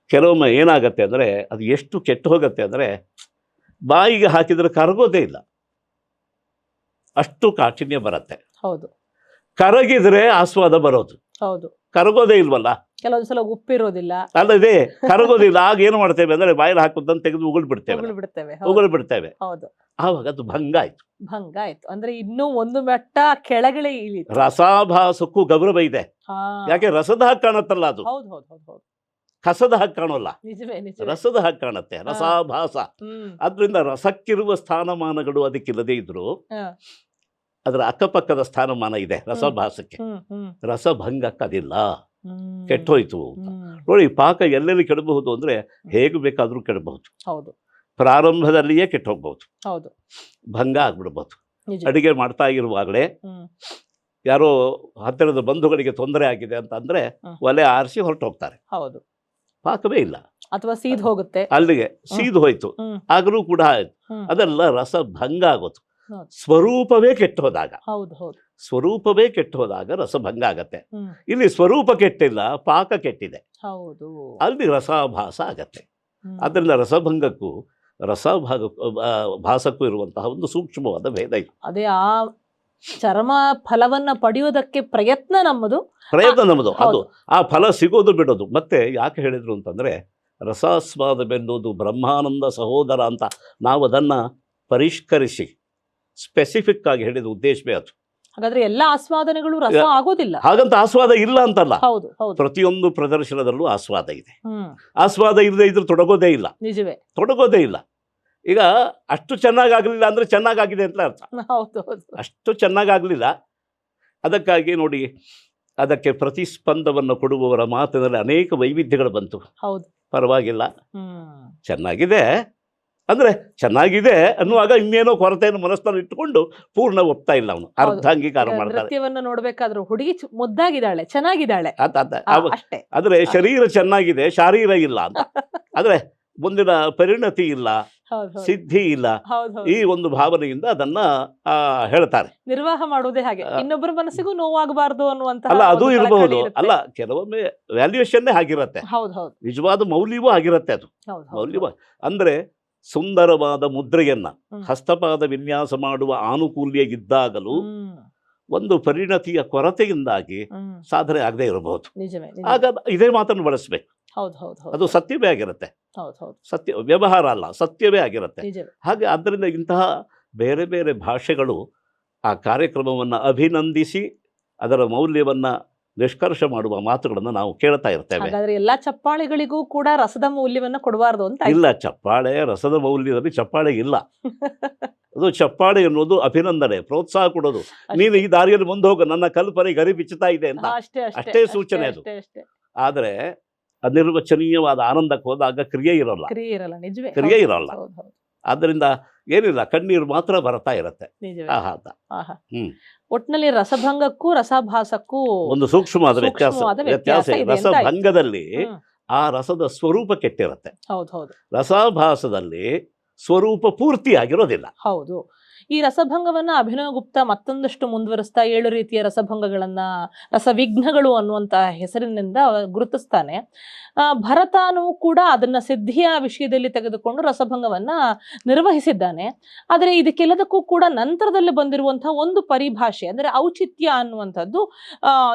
ಕೆಲವೊಮ್ಮೆ ಏನಾಗತ್ತೆ ಅಂದರೆ, ಅದು ಎಷ್ಟು ಕೆಟ್ಟು ಹೋಗುತ್ತೆ ಅಂದರೆ, ಬಾಯಿಗೆ ಹಾಕಿದರೆ ಕರಗೋದೇ ಇಲ್ಲ, ಅಷ್ಟು ಕಾಠಿಣ್ಯ ಬರುತ್ತೆ. ಕರಗಿದ್ರೆ ಆಸ್ವಾದ ಬರೋದು, ಕರಗೋದೇ ಇಲ್ವಲ್ಲ. ಕೆಲವೊಂದ್ಸಲ ಉಪ್ಪಿರೋದಿಲ್ಲ, ಅಲ್ಲದೆ ಕರಗೋದಿಲ್ಲ. ಆಗ ಏನು ಮಾಡ್ತೇವೆ ಅಂದ್ರೆ, ಬಾಯಲ್ಲಿ ಹಾಕುದನ್ನು ತೆಗೆದು ಉಗುಳ್ಬಿಡ್ತೇವೆ. ಆವಾಗ ಅದು ಭಂಗ ಆಯ್ತು. ಅಂದ್ರೆ ಇನ್ನೂ ಒಂದು ಮೆಟ್ಟ ಕೆಳಗಡೆ ಇಳಿತು. ರಸಾಭಾಸಕ್ಕೂ ಗೌರವ ಇದೆ. ಯಾಕೆ? ರಸದ ಹಾಗೆ ಕಾಣತ್ತಲ್ಲ ಅದು, ಕಸದ ಹಾಗೆ ಕಾಣೋಲ್ಲ, ರಸದ ಹಾಗೆ ಕಾಣುತ್ತೆ, ರಸಾಭಾಸ. ಆದ್ರಿಂದ ರಸಕ್ಕಿರುವ ಸ್ಥಾನಮಾನಗಳು ಅದಕ್ಕಿಲ್ಲದೆ ಇದ್ರು ಅದರ ಅಕ್ಕಪಕ್ಕದ ಸ್ಥಾನಮಾನ ಇದೆ ರಸಭಾಸಕ್ಕೆ. ರಸಭಂಗಕ್ಕದಿಲ್ಲ, ಕೆಟ್ಟೋಯ್ತು. ನೋಡಿ, ಪಾಕ ಎಲ್ಲೆಲ್ಲಿ ಕೆಡಬಹುದು ಅಂದ್ರೆ, ಹೇಗೆ ಬೇಕಾದ್ರೂ ಕೆಡಬಹುದು. ಪ್ರಾರಂಭದಲ್ಲಿಯೇ ಕೆಟ್ಟು ಹೋಗ್ಬಹುದು, ಭಂಗ ಆಗ್ಬಿಡ್ಬಹುದು. ಅಡಿಗೆ ಮಾಡ್ತಾ ಇರುವಾಗಲೇ ಯಾರೋ ಹತ್ತಿರದ ಬಂಧುಗಳಿಗೆ ತೊಂದರೆ ಆಗಿದೆ ಅಂತ ಅಂದ್ರೆ ಒಲೆ ಆರಿಸಿ ಹೊರಟು ಹೋಗ್ತಾರೆ, ಪಾಕವೇ ಇಲ್ಲ, ಅಥವಾ ಸೀದ್ ಹೋಗುತ್ತೆ, ಅಲ್ಲಿಗೆ ಸೀದು ಹೋಯ್ತು. ಆಗಲೂ ಕೂಡ ಆಯ್ತು. ಅದೆಲ್ಲ ರಸ ಭಂಗ ಆಗೋದು. ಸ್ವರೂಪವೇ ಕೆಟ್ಟು ಹೋದಾಗ ರಸಭಂಗ ಆಗತ್ತೆ. ಇಲ್ಲಿ ಸ್ವರೂಪ ಕೆಟ್ಟಿಲ್ಲ, ಪಾಕ ಕೆಟ್ಟಿದೆ, ಅಲ್ಲಿ ರಸಾಭಾಸ ಆಗತ್ತೆ. ಆದ್ದರಿಂದ ರಸಭಂಗಕ್ಕೂ ಭಾಸಕ್ಕೂ ಇರುವಂತಹ ಒಂದು ಸೂಕ್ಷ್ಮವಾದ ಭೇದ ಇದೆ. ಅದೇ ಆ ಚರ್ಮ ಫಲವನ್ನ ಪಡೆಯುವುದಕ್ಕೆ ಪ್ರಯತ್ನ ನಮ್ಮದು. ಅದು ಆ ಫಲ ಸಿಗೋದು ಬಿಡೋದು. ಮತ್ತೆ ಯಾಕೆ ಹೇಳಿದ್ರು ಅಂತಂದ್ರೆ, ರಸಾಸ್ವಾದವೆನ್ನುವುದು ಬ್ರಹ್ಮಾನಂದ ಸಹೋದರ ಅಂತ ನಾವು ಅದನ್ನ ಪರಿಷ್ಕರಿಸಿ ಸ್ಪೆಸಿಫಿಕ್ ಆಗಿ ಹೇಳಿದ ಉದ್ದೇಶವೇ ಅದು. ಹಾಗಾದ್ರೆ ಎಲ್ಲ ಆಸ್ವಾದನೆಗಳು ರಸ ಆಗೋದಿಲ್ಲ, ಹಾಗಂತ ಆಸ್ವಾದ ಇಲ್ಲ ಅಂತಲ್ಲ. ಪ್ರತಿಯೊಂದು ಪ್ರದರ್ಶನದಲ್ಲೂ ಆಸ್ವಾದ ಇದೆ. ಆಸ್ವಾದ ಇಲ್ಲದೆ ಇದ್ರೂ ತೊಡಗೋದೇ ಇಲ್ಲ. ಈಗ ಅಷ್ಟು ಚೆನ್ನಾಗಾಗಲಿಲ್ಲ ಅಂದ್ರೆ ಚೆನ್ನಾಗಾಗಿದೆ ಅಂತ ಅರ್ಥ. ಅಷ್ಟು ಚೆನ್ನಾಗಾಗಲಿಲ್ಲ. ಅದಕ್ಕಾಗಿ ನೋಡಿ, ಅದಕ್ಕೆ ಪ್ರತಿಸ್ಪಂದವನ್ನು ಕೊಡುವವರ ಮಾತಿನಲ್ಲಿ ಅನೇಕ ವೈವಿಧ್ಯಗಳು ಬಂತು. ಪರವಾಗಿಲ್ಲ, ಚೆನ್ನಾಗಿದೆ ಅಂದ್ರೆ ಚೆನ್ನಾಗಿದೆ ಅನ್ನುವಾಗ ಇನ್ನೇನೋ ಕೊರತೆಯನ್ನು ಮನಸ್ಸಲ್ಲಿ ಇಟ್ಟುಕೊಂಡು ಪೂರ್ಣ ಒಪ್ತಾ ಇಲ್ಲ ಅವನು, ಅರ್ಧ ಅಂಗೀಕಾರ ಮಾಡ್ತಾರೆ. ನೃತ್ಯವನ್ನು ನೋಡ್ಬೇಕಾದ್ರೂ ಹುಡುಗಿ ಮುದ್ದಾಗಿದ್ದಾಳೆ, ಚೆನ್ನಾಗಿದ್ದಾಳೆ ಆದ್ರೆ ಶರೀರ ಚೆನ್ನಾಗಿದೆ, ಶಾರೀರ ಇಲ್ಲ ಅಂತ. ಆದ್ರೆ ಮುಂದಿನ ಪರಿಣತಿ ಇಲ್ಲ, ಸಿದ್ಧಿ ಇಲ್ಲ, ಈ ಒಂದು ಭಾವನೆಯಿಂದ ಅದನ್ನ ಹೇಳ್ತಾರೆ. ನಿರ್ವಾಹ ಮಾಡುವುದೇ ಹಾಗೆ, ಇನ್ನೊಬ್ಬರ ಮನಸ್ಸಿಗೂ ನೋವಾಗಬಾರ್ದು ಅನ್ನುವಂತ. ಅಲ್ಲ, ಅದು ಇರಬಹುದು. ಅಲ್ಲ, ಕೆಲವೊಮ್ಮೆ ವ್ಯಾಲ್ಯೂಯೇಷನ್ನೇ ಆಗಿರತ್ತೆ, ನಿಜವಾದ ಮೌಲ್ಯವೂ ಆಗಿರತ್ತೆ. ಅದು ಮೌಲ್ಯವ ಅಂದ್ರೆ ಸುಂದರವಾದ ಮುದ್ರೆಯನ್ನ ಹಸ್ತಪಾದ ವಿನ್ಯಾಸ ಮಾಡುವ ಆನುಕೂಲ್ಯ ಇದ್ದಾಗಲೂ ಒಂದು ಪರಿಣತಿಯ ಕೊರತೆಯಿಂದಾಗಿ ಸಾಧನೆ ಆಗದೆ ಇರಬಹುದು. ಆಗ ಇದೇ ಮಾತನ್ನು ಬಳಸಬೇಕು. ಅದು ಸತ್ಯವೇ ಆಗಿರುತ್ತೆ, ಸತ್ಯ ವ್ಯವಹಾರ ಅಲ್ಲ, ಸತ್ಯವೇ ಆಗಿರುತ್ತೆ. ಹಾಗೆ ಆದ್ದರಿಂದ ಇಂತಹ ಬೇರೆ ಬೇರೆ ಭಾಷೆಗಳು ಆ ಕಾರ್ಯಕ್ರಮವನ್ನು ಅಭಿನಂದಿಸಿ ಅದರ ಮೌಲ್ಯವನ್ನ ನಿಷ್ಕರ್ಷ ಮಾಡುವ ಮಾತುಗಳನ್ನು ನಾವು ಕೇಳ್ತಾ ಇರ್ತೇವೆ. ಎಲ್ಲ ಚಪ್ಪಾಳೆಗಳಿಗೂ ಕೂಡ ರಸದ ಮೌಲ್ಯವನ್ನ ಕೊಡಬಾರ್ದು ಅಂತ ಇಲ್ಲ. ಚಪ್ಪಾಳೆ ರಸದ ಮೌಲ್ಯದಲ್ಲಿ ಚಪ್ಪಾಳೆ ಇಲ್ಲ. ಅದು ಚಪ್ಪಾಳೆ ಎನ್ನುವುದು ಅಭಿನಂದನೆ, ಪ್ರೋತ್ಸಾಹ ಕೊಡೋದು. ನೀನು ಈ ದಾರಿಯಲ್ಲಿ ಮುಂದೆ ಹೋಗ, ನನ್ನ ಕಲ್ಪನೆ ಗರಿ ಬಿಚ್ಚುತ್ತಾ ಇದೆ ಅಂತ ಅಷ್ಟೇ ಸೂಚನೆ ಅದು. ಆದ್ರೆ ಅನಿರ್ವಚನೀಯವಾದ ಆನಂದಕ್ಕೆ ಹೋದಾಗ ಕ್ರಿಯೆ ಇರಲ್ಲ. ಆದ್ದರಿಂದ ಏನಿಲ್ಲ, ಕಣ್ಣೀರು ಮಾತ್ರ ಬರ್ತಾ ಇರತ್ತೆ. ಒಟ್ಟಿನಲ್ಲಿ ರಸಭಂಗಕ್ಕೂ ರಸಭಾಸಕ್ಕೂ ಒಂದು ಸೂಕ್ಷ್ಮವಾದ ವ್ಯತ್ಯಾಸ. ರಸಭಂಗದಲ್ಲಿ ಆ ರಸದ ಸ್ವರೂಪ ಕೆಟ್ಟಿರುತ್ತೆ, ರಸಭಾಸದಲ್ಲಿ ಸ್ವರೂಪ ಪೂರ್ತಿ ಆಗಿರೋದಿಲ್ಲ. ಹೌದು. ಈ ರಸಭಂಗವನ್ನ ಅಭಿನವ ಗುಪ್ತ ಮತ್ತೊಂದಷ್ಟು ಮುಂದುವರಿಸ್ತಾ 7 ರೀತಿಯ ರಸಭಂಗಗಳನ್ನ ರಸವಿಘ್ನಗಳು ಅನ್ನುವಂತ ಹೆಸರಿನಿಂದ ಗುರುತಿಸ್ತಾನೆ. ಭರತನು ಕೂಡ ಅದನ್ನ ಸಿದ್ಧಿಯ ವಿಷಯದಲ್ಲಿ ತೆಗೆದುಕೊಂಡು ರಸಭಂಗವನ್ನ ನಿರ್ವಹಿಸಿದ್ದಾನೆ. ಆದರೆ ಇದಕ್ಕೆಲ್ಲದಕ್ಕೂ ಕೂಡ ನಂತರದಲ್ಲಿ ಬಂದಿರುವಂತಹ ಒಂದು ಪರಿಭಾಷೆ ಅಂದ್ರೆ ಔಚಿತ್ಯ ಅನ್ನುವಂಥದ್ದು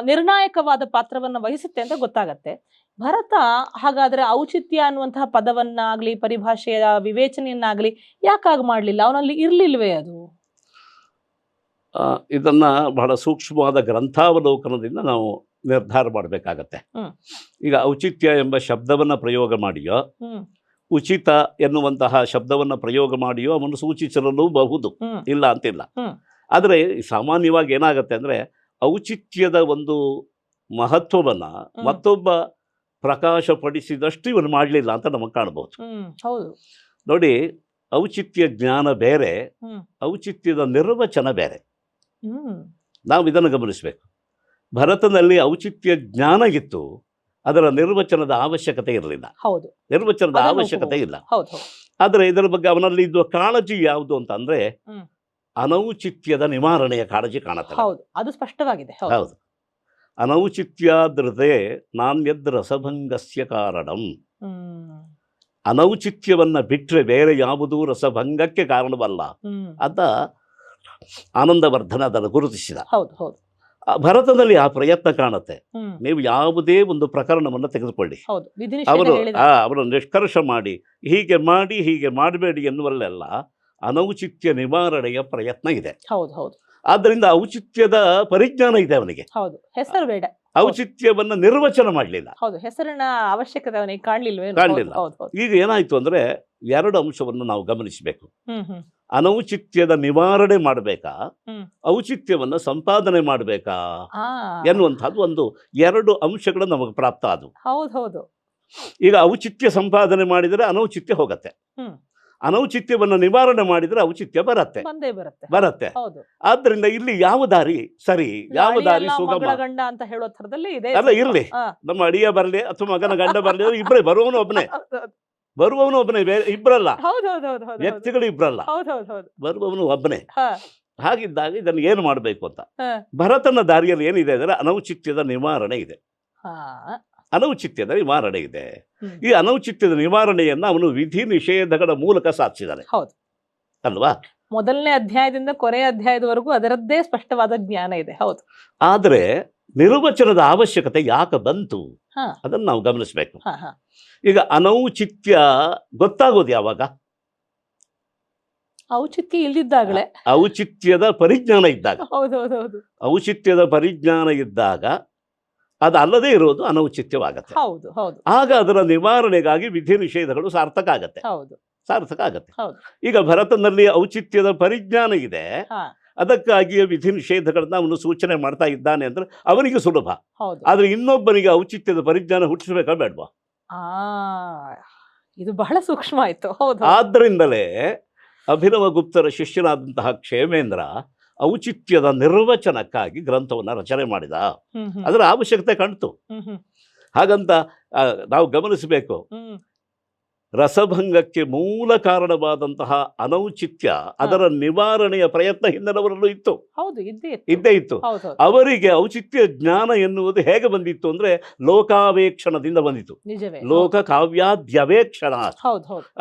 ನಿರ್ಣಾಯಕವಾದ ಪಾತ್ರವನ್ನ ವಹಿಸುತ್ತೆ ಅಂತ ಗೊತ್ತಾಗತ್ತೆ. ಭರತ ಹಾಗಾದ್ರೆ ಔಚಿತ್ಯ ಅನ್ನುವಂತಹ ಪದವನ್ನಾಗ್ಲಿ ಪರಿಭಾಷೆಯ ವಿವೇಚನೆಯನ್ನಾಗ್ಲಿ ಯಾಕಾಗ ಮಾಡ್ಲಿಲ್ಲ? ಅವನಲ್ಲಿ ಇರ್ಲಿಲ್ವೇ ಅದು? ಇದನ್ನ ಬಹಳ ಸೂಕ್ಷ್ಮವಾದ ಗ್ರಂಥಾವಲೋಕನದಿಂದ ನಾವು ನಿರ್ಧಾರ ಮಾಡಬೇಕಾಗತ್ತೆ. ಈಗ ಔಚಿತ್ಯ ಎಂಬ ಶಬ್ದವನ್ನ ಪ್ರಯೋಗ ಮಾಡಿಯೋ ಉಚಿತ ಎನ್ನುವಂತಹ ಶಬ್ದವನ್ನ ಪ್ರಯೋಗ ಮಾಡಿಯೋ ಅವನು ಸೂಚಿಸಲೂಬಹುದು, ಇಲ್ಲ ಅಂತಿಲ್ಲ. ಆದರೆ ಸಾಮಾನ್ಯವಾಗಿ ಏನಾಗತ್ತೆ ಅಂದ್ರೆ ಔಚಿತ್ಯದ ಒಂದು ಮಹತ್ವವನ್ನ ಮತ್ತೊಬ್ಬ ಪ್ರಕಾಶಪಡಿಸಿದಷ್ಟು ಇವನು ಮಾಡಲಿಲ್ಲ ಅಂತ ನಮಗೆ ಕಾಣಬಹುದು. ಹೌದು ನೋಡಿ, ಔಚಿತ್ಯ ಜ್ಞಾನ ಬೇರೆ, ಔಚಿತ್ಯದ ನಿರ್ವಚನ ಬೇರೆ. ನಾವು ಇದನ್ನು ಗಮನಿಸಬೇಕು. ಭರತನಲ್ಲಿ ಔಚಿತ್ಯ ಜ್ಞಾನ ಇತ್ತು, ಅದರ ನಿರ್ವಚನದ ಅವಶ್ಯಕತೆ ಇರಲಿಲ್ಲ. ಹೌದು, ನಿರ್ವಚನದ ಅವಶ್ಯಕತೆ ಇಲ್ಲ. ಆದರೆ ಇದರ ಬಗ್ಗೆ ಅವನಲ್ಲಿ ಇದ್ದ ಕಾಳಜಿ ಯಾವುದು ಅಂತ ಅಂದ್ರೆ ಅನೌಚಿತ್ಯದ ನಿವಾರಣೆಯ ಕಾಳಜಿ ಕಾಣುತ್ತೆ. ಹೌದು, ಅದು ಸ್ಪಷ್ಟವಾಗಿದೆ. ಹೌದು, ಅನೌಚಿತ್ಯಾದೃತೆ ನಾಣ್ಯದ್ ರಸಭಂಗಸ್ಯ ಕಾರಣಂ. ಅನೌಚಿತ್ಯವನ್ನ ಬಿಟ್ರೆ ಬೇರೆ ಯಾವುದೂ ರಸಭಂಗಕ್ಕೆ ಕಾರಣವಲ್ಲ ಅಂತ ಆನಂದವರ್ಧನ ಅದನ್ನು ಗುರುತಿಸಿದ. ಭರತದಲ್ಲಿ ಆ ಪ್ರಯತ್ನ ಕಾಣುತ್ತೆ. ನೀವು ಯಾವುದೇ ಒಂದು ಪ್ರಕರಣವನ್ನು ತೆಗೆದುಕೊಳ್ಳಿ, ಅವರು ನಿಷ್ಕರ್ಷ ಮಾಡಿ ಹೀಗೆ ಮಾಡಿ ಹೀಗೆ ಮಾಡಬೇಡಿ ಎನ್ನುವಲ್ಲೆಲ್ಲ ಅನೌಚಿತ್ಯ ನಿವಾರಣೆಯ ಪ್ರಯತ್ನ ಇದೆ. ಆದ್ದರಿಂದ ಔಚಿತ್ಯದ ಪರಿಜ್ಞಾನ ಇದೆ ಅವನಿಗೆ, ಹೆಸರು ಬೇಡ, ಔಚಿತ್ಯವನ್ನ ನಿರ್ವಚನ ಮಾಡಲಿಲ್ಲ. ಹೆಸರಿನ ಅವಶ್ಯಕತೆ ಅವನಿಗೆ ಕಾಣಲಿಲ್ಲ. ಈಗ ಏನಾಯ್ತು ಅಂದ್ರೆ 2 ಅಂಶವನ್ನು ನಾವು ಗಮನಿಸಬೇಕು. ಅನೌಚಿತ್ಯದ ನಿವಾರಣೆ ಮಾಡಬೇಕಾ, ಔಚಿತ್ಯವನ್ನ ಸಂಪಾದನೆ ಮಾಡಬೇಕಾ ಎನ್ನುವಂಥದ್ದು ಒಂದು 2 ಅಂಶಗಳು ನಮಗೆ ಪ್ರಾಪ್ತ ಆದವು. ಈಗ ಔಚಿತ್ಯ ಸಂಪಾದನೆ ಮಾಡಿದರೆ ಅನೌಚಿತ್ಯ ಹೋಗತ್ತೆ, ಅನೌಚಿತ್ಯವನ್ನು ನಿವಾರಣೆ ಮಾಡಿದ್ರೆ ಔಚಿತ್ಯ ಬರುತ್ತೆ. ಆದ್ರಿಂದ ಇಲ್ಲಿ ಯಾವ ದಾರಿ ಸರಿ, ಯಾವ ದಾರಿ ಸುಗಮ ಅಂತ ಹೇಳೋ ಥರದಲ್ಲಿ ಇದೆ. ಅಲ್ಲ, ಇರ್ಲಿ, ನಮ್ಮ ಅಡಿಯ ಬರಲಿ ಅಥವಾ ಮಗನ ಗಂಡ ಬರಲಿ, ಇಬ್ಬರೇ, ಬರುವವನು ಒಬ್ಬನೇ, ಇಬ್ಬರಲ್ಲ, ವ್ಯಕ್ತಿಗಳು ಇಬ್ಬರಲ್ಲ, ಬರುವವನು ಒಬ್ಬನೇ. ಹಾಗಿದ್ದಾಗ ಇದನ್ನು ಏನು ಮಾಡಬೇಕು ಅಂತ ಭರತನ ದಾರಿಯಲ್ಲಿ ಏನಿದೆ ಅಂದ್ರೆ ಅನೌಚಿತ್ಯದ ನಿವಾರಣೆ ಇದೆ. ಅನೌಚಿತ್ಯದ ನಿವಾರಣೆ ಇದೆ. ಈ ಅನೌಚಿತ್ಯದ ನಿವಾರಣೆಯನ್ನ ಅವನು ವಿಧಿ ನಿಷೇಧಗಳ ಮೂಲಕ ಸಾಧಿಸಿದ್ದಾನೆ, ಅಲ್ವಾ? ಮೊದಲನೇ ಅಧ್ಯಾಯದಿಂದ ಕೊನೆಯ ಅಧ್ಯಾಯದವರೆಗೂ ಅದರದ್ದೇ ಸ್ಪಷ್ಟವಾದ ಜ್ಞಾನ ಇದೆ. ಹೌದು, ಆದ್ರೆ ನಿರ್ವಚನದ ಅವಶ್ಯಕತೆ ಯಾಕೆ ಬಂತು ಅದನ್ನು ನಾವು ಗಮನಿಸಬೇಕು. ಈಗ ಅನೌಚಿತ್ಯ ಗೊತ್ತಾಗೋದು ಯಾವಾಗ? ಔಚಿತ್ಯ ಇಲ್ದಿದ್ದಾಗಲೇ, ಔಚಿತ್ಯದ ಪರಿಜ್ಞಾನ ಇದ್ದಾಗ. ಔಚಿತ್ಯದ ಪರಿಜ್ಞಾನ ಇದ್ದಾಗ ಅದು ಅಲ್ಲದೆ ಇರೋದು ಅನೌಚಿತ್ಯವಾಗತ್ತೆ. ಆಗ ಅದರ ನಿವಾರಣೆಗಾಗಿ ವಿಧಿ ನಿಷೇಧಗಳು ಸಾರ್ಥಕ ಆಗತ್ತೆ. ಈಗ ಭರತನಲ್ಲಿ ಔಚಿತ್ಯದ ಪರಿಜ್ಞಾನ ಇದೆ, ಅದಕ್ಕಾಗಿಯೇ ವಿಧಿ ನಿಷೇಧಗಳನ್ನ ಅವನು ಸೂಚನೆ ಮಾಡ್ತಾ ಇದ್ದಾನೆ ಅಂದ್ರೆ ಅವನಿಗೆ ಸುಲಭ. ಆದ್ರೆ ಇನ್ನೊಬ್ಬನಿಗೆ ಔಚಿತ್ಯದ ಪರಿಜ್ಞಾನ ಹುಟ್ಟಿಸ್ಬೇಕಾ ಬೇಡವಾ? ಇದು ಬಹಳ ಸೂಕ್ಷ್ಮ ಆಯ್ತು. ಆದ್ರಿಂದಲೇ ಅಭಿನವ ಗುಪ್ತರ ಶಿಷ್ಯನಾದಂತಹ ಕ್ಷೇಮೇಂದ್ರ ಔಚಿತ್ಯದ ನಿರ್ವಚನಕ್ಕಾಗಿ ಗ್ರಂಥವನ್ನ ರಚನೆ ಮಾಡಿದ. ಅದರ ಅವಶ್ಯಕತೆ ಕಾಣ್ತು. ಹಾಗಂತ ನಾವು ಗಮನಿಸಬೇಕು, ರಸಭಂಗಕ್ಕೆ ಮೂಲ ಕಾರಣವಾದಂತಹ ಅನೌಚಿತ್ಯ, ಅದರ ನಿವಾರಣೆಯ ಪ್ರಯತ್ನ ಹಿಂದಿನವರಲ್ಲೂ ಇತ್ತು, ಇದ್ದೇ ಇತ್ತು. ಅವರಿಗೆ ಔಚಿತ್ಯ ಜ್ಞಾನ ಎನ್ನುವುದು ಹೇಗೆ ಬಂದಿತ್ತು ಅಂದ್ರೆ ಲೋಕಾವೇಕ್ಷಣದಿಂದ ಬಂದಿತ್ತು. ಲೋಕ ಕಾವ್ಯಾದ್ಯವೇಕ್ಷಣ,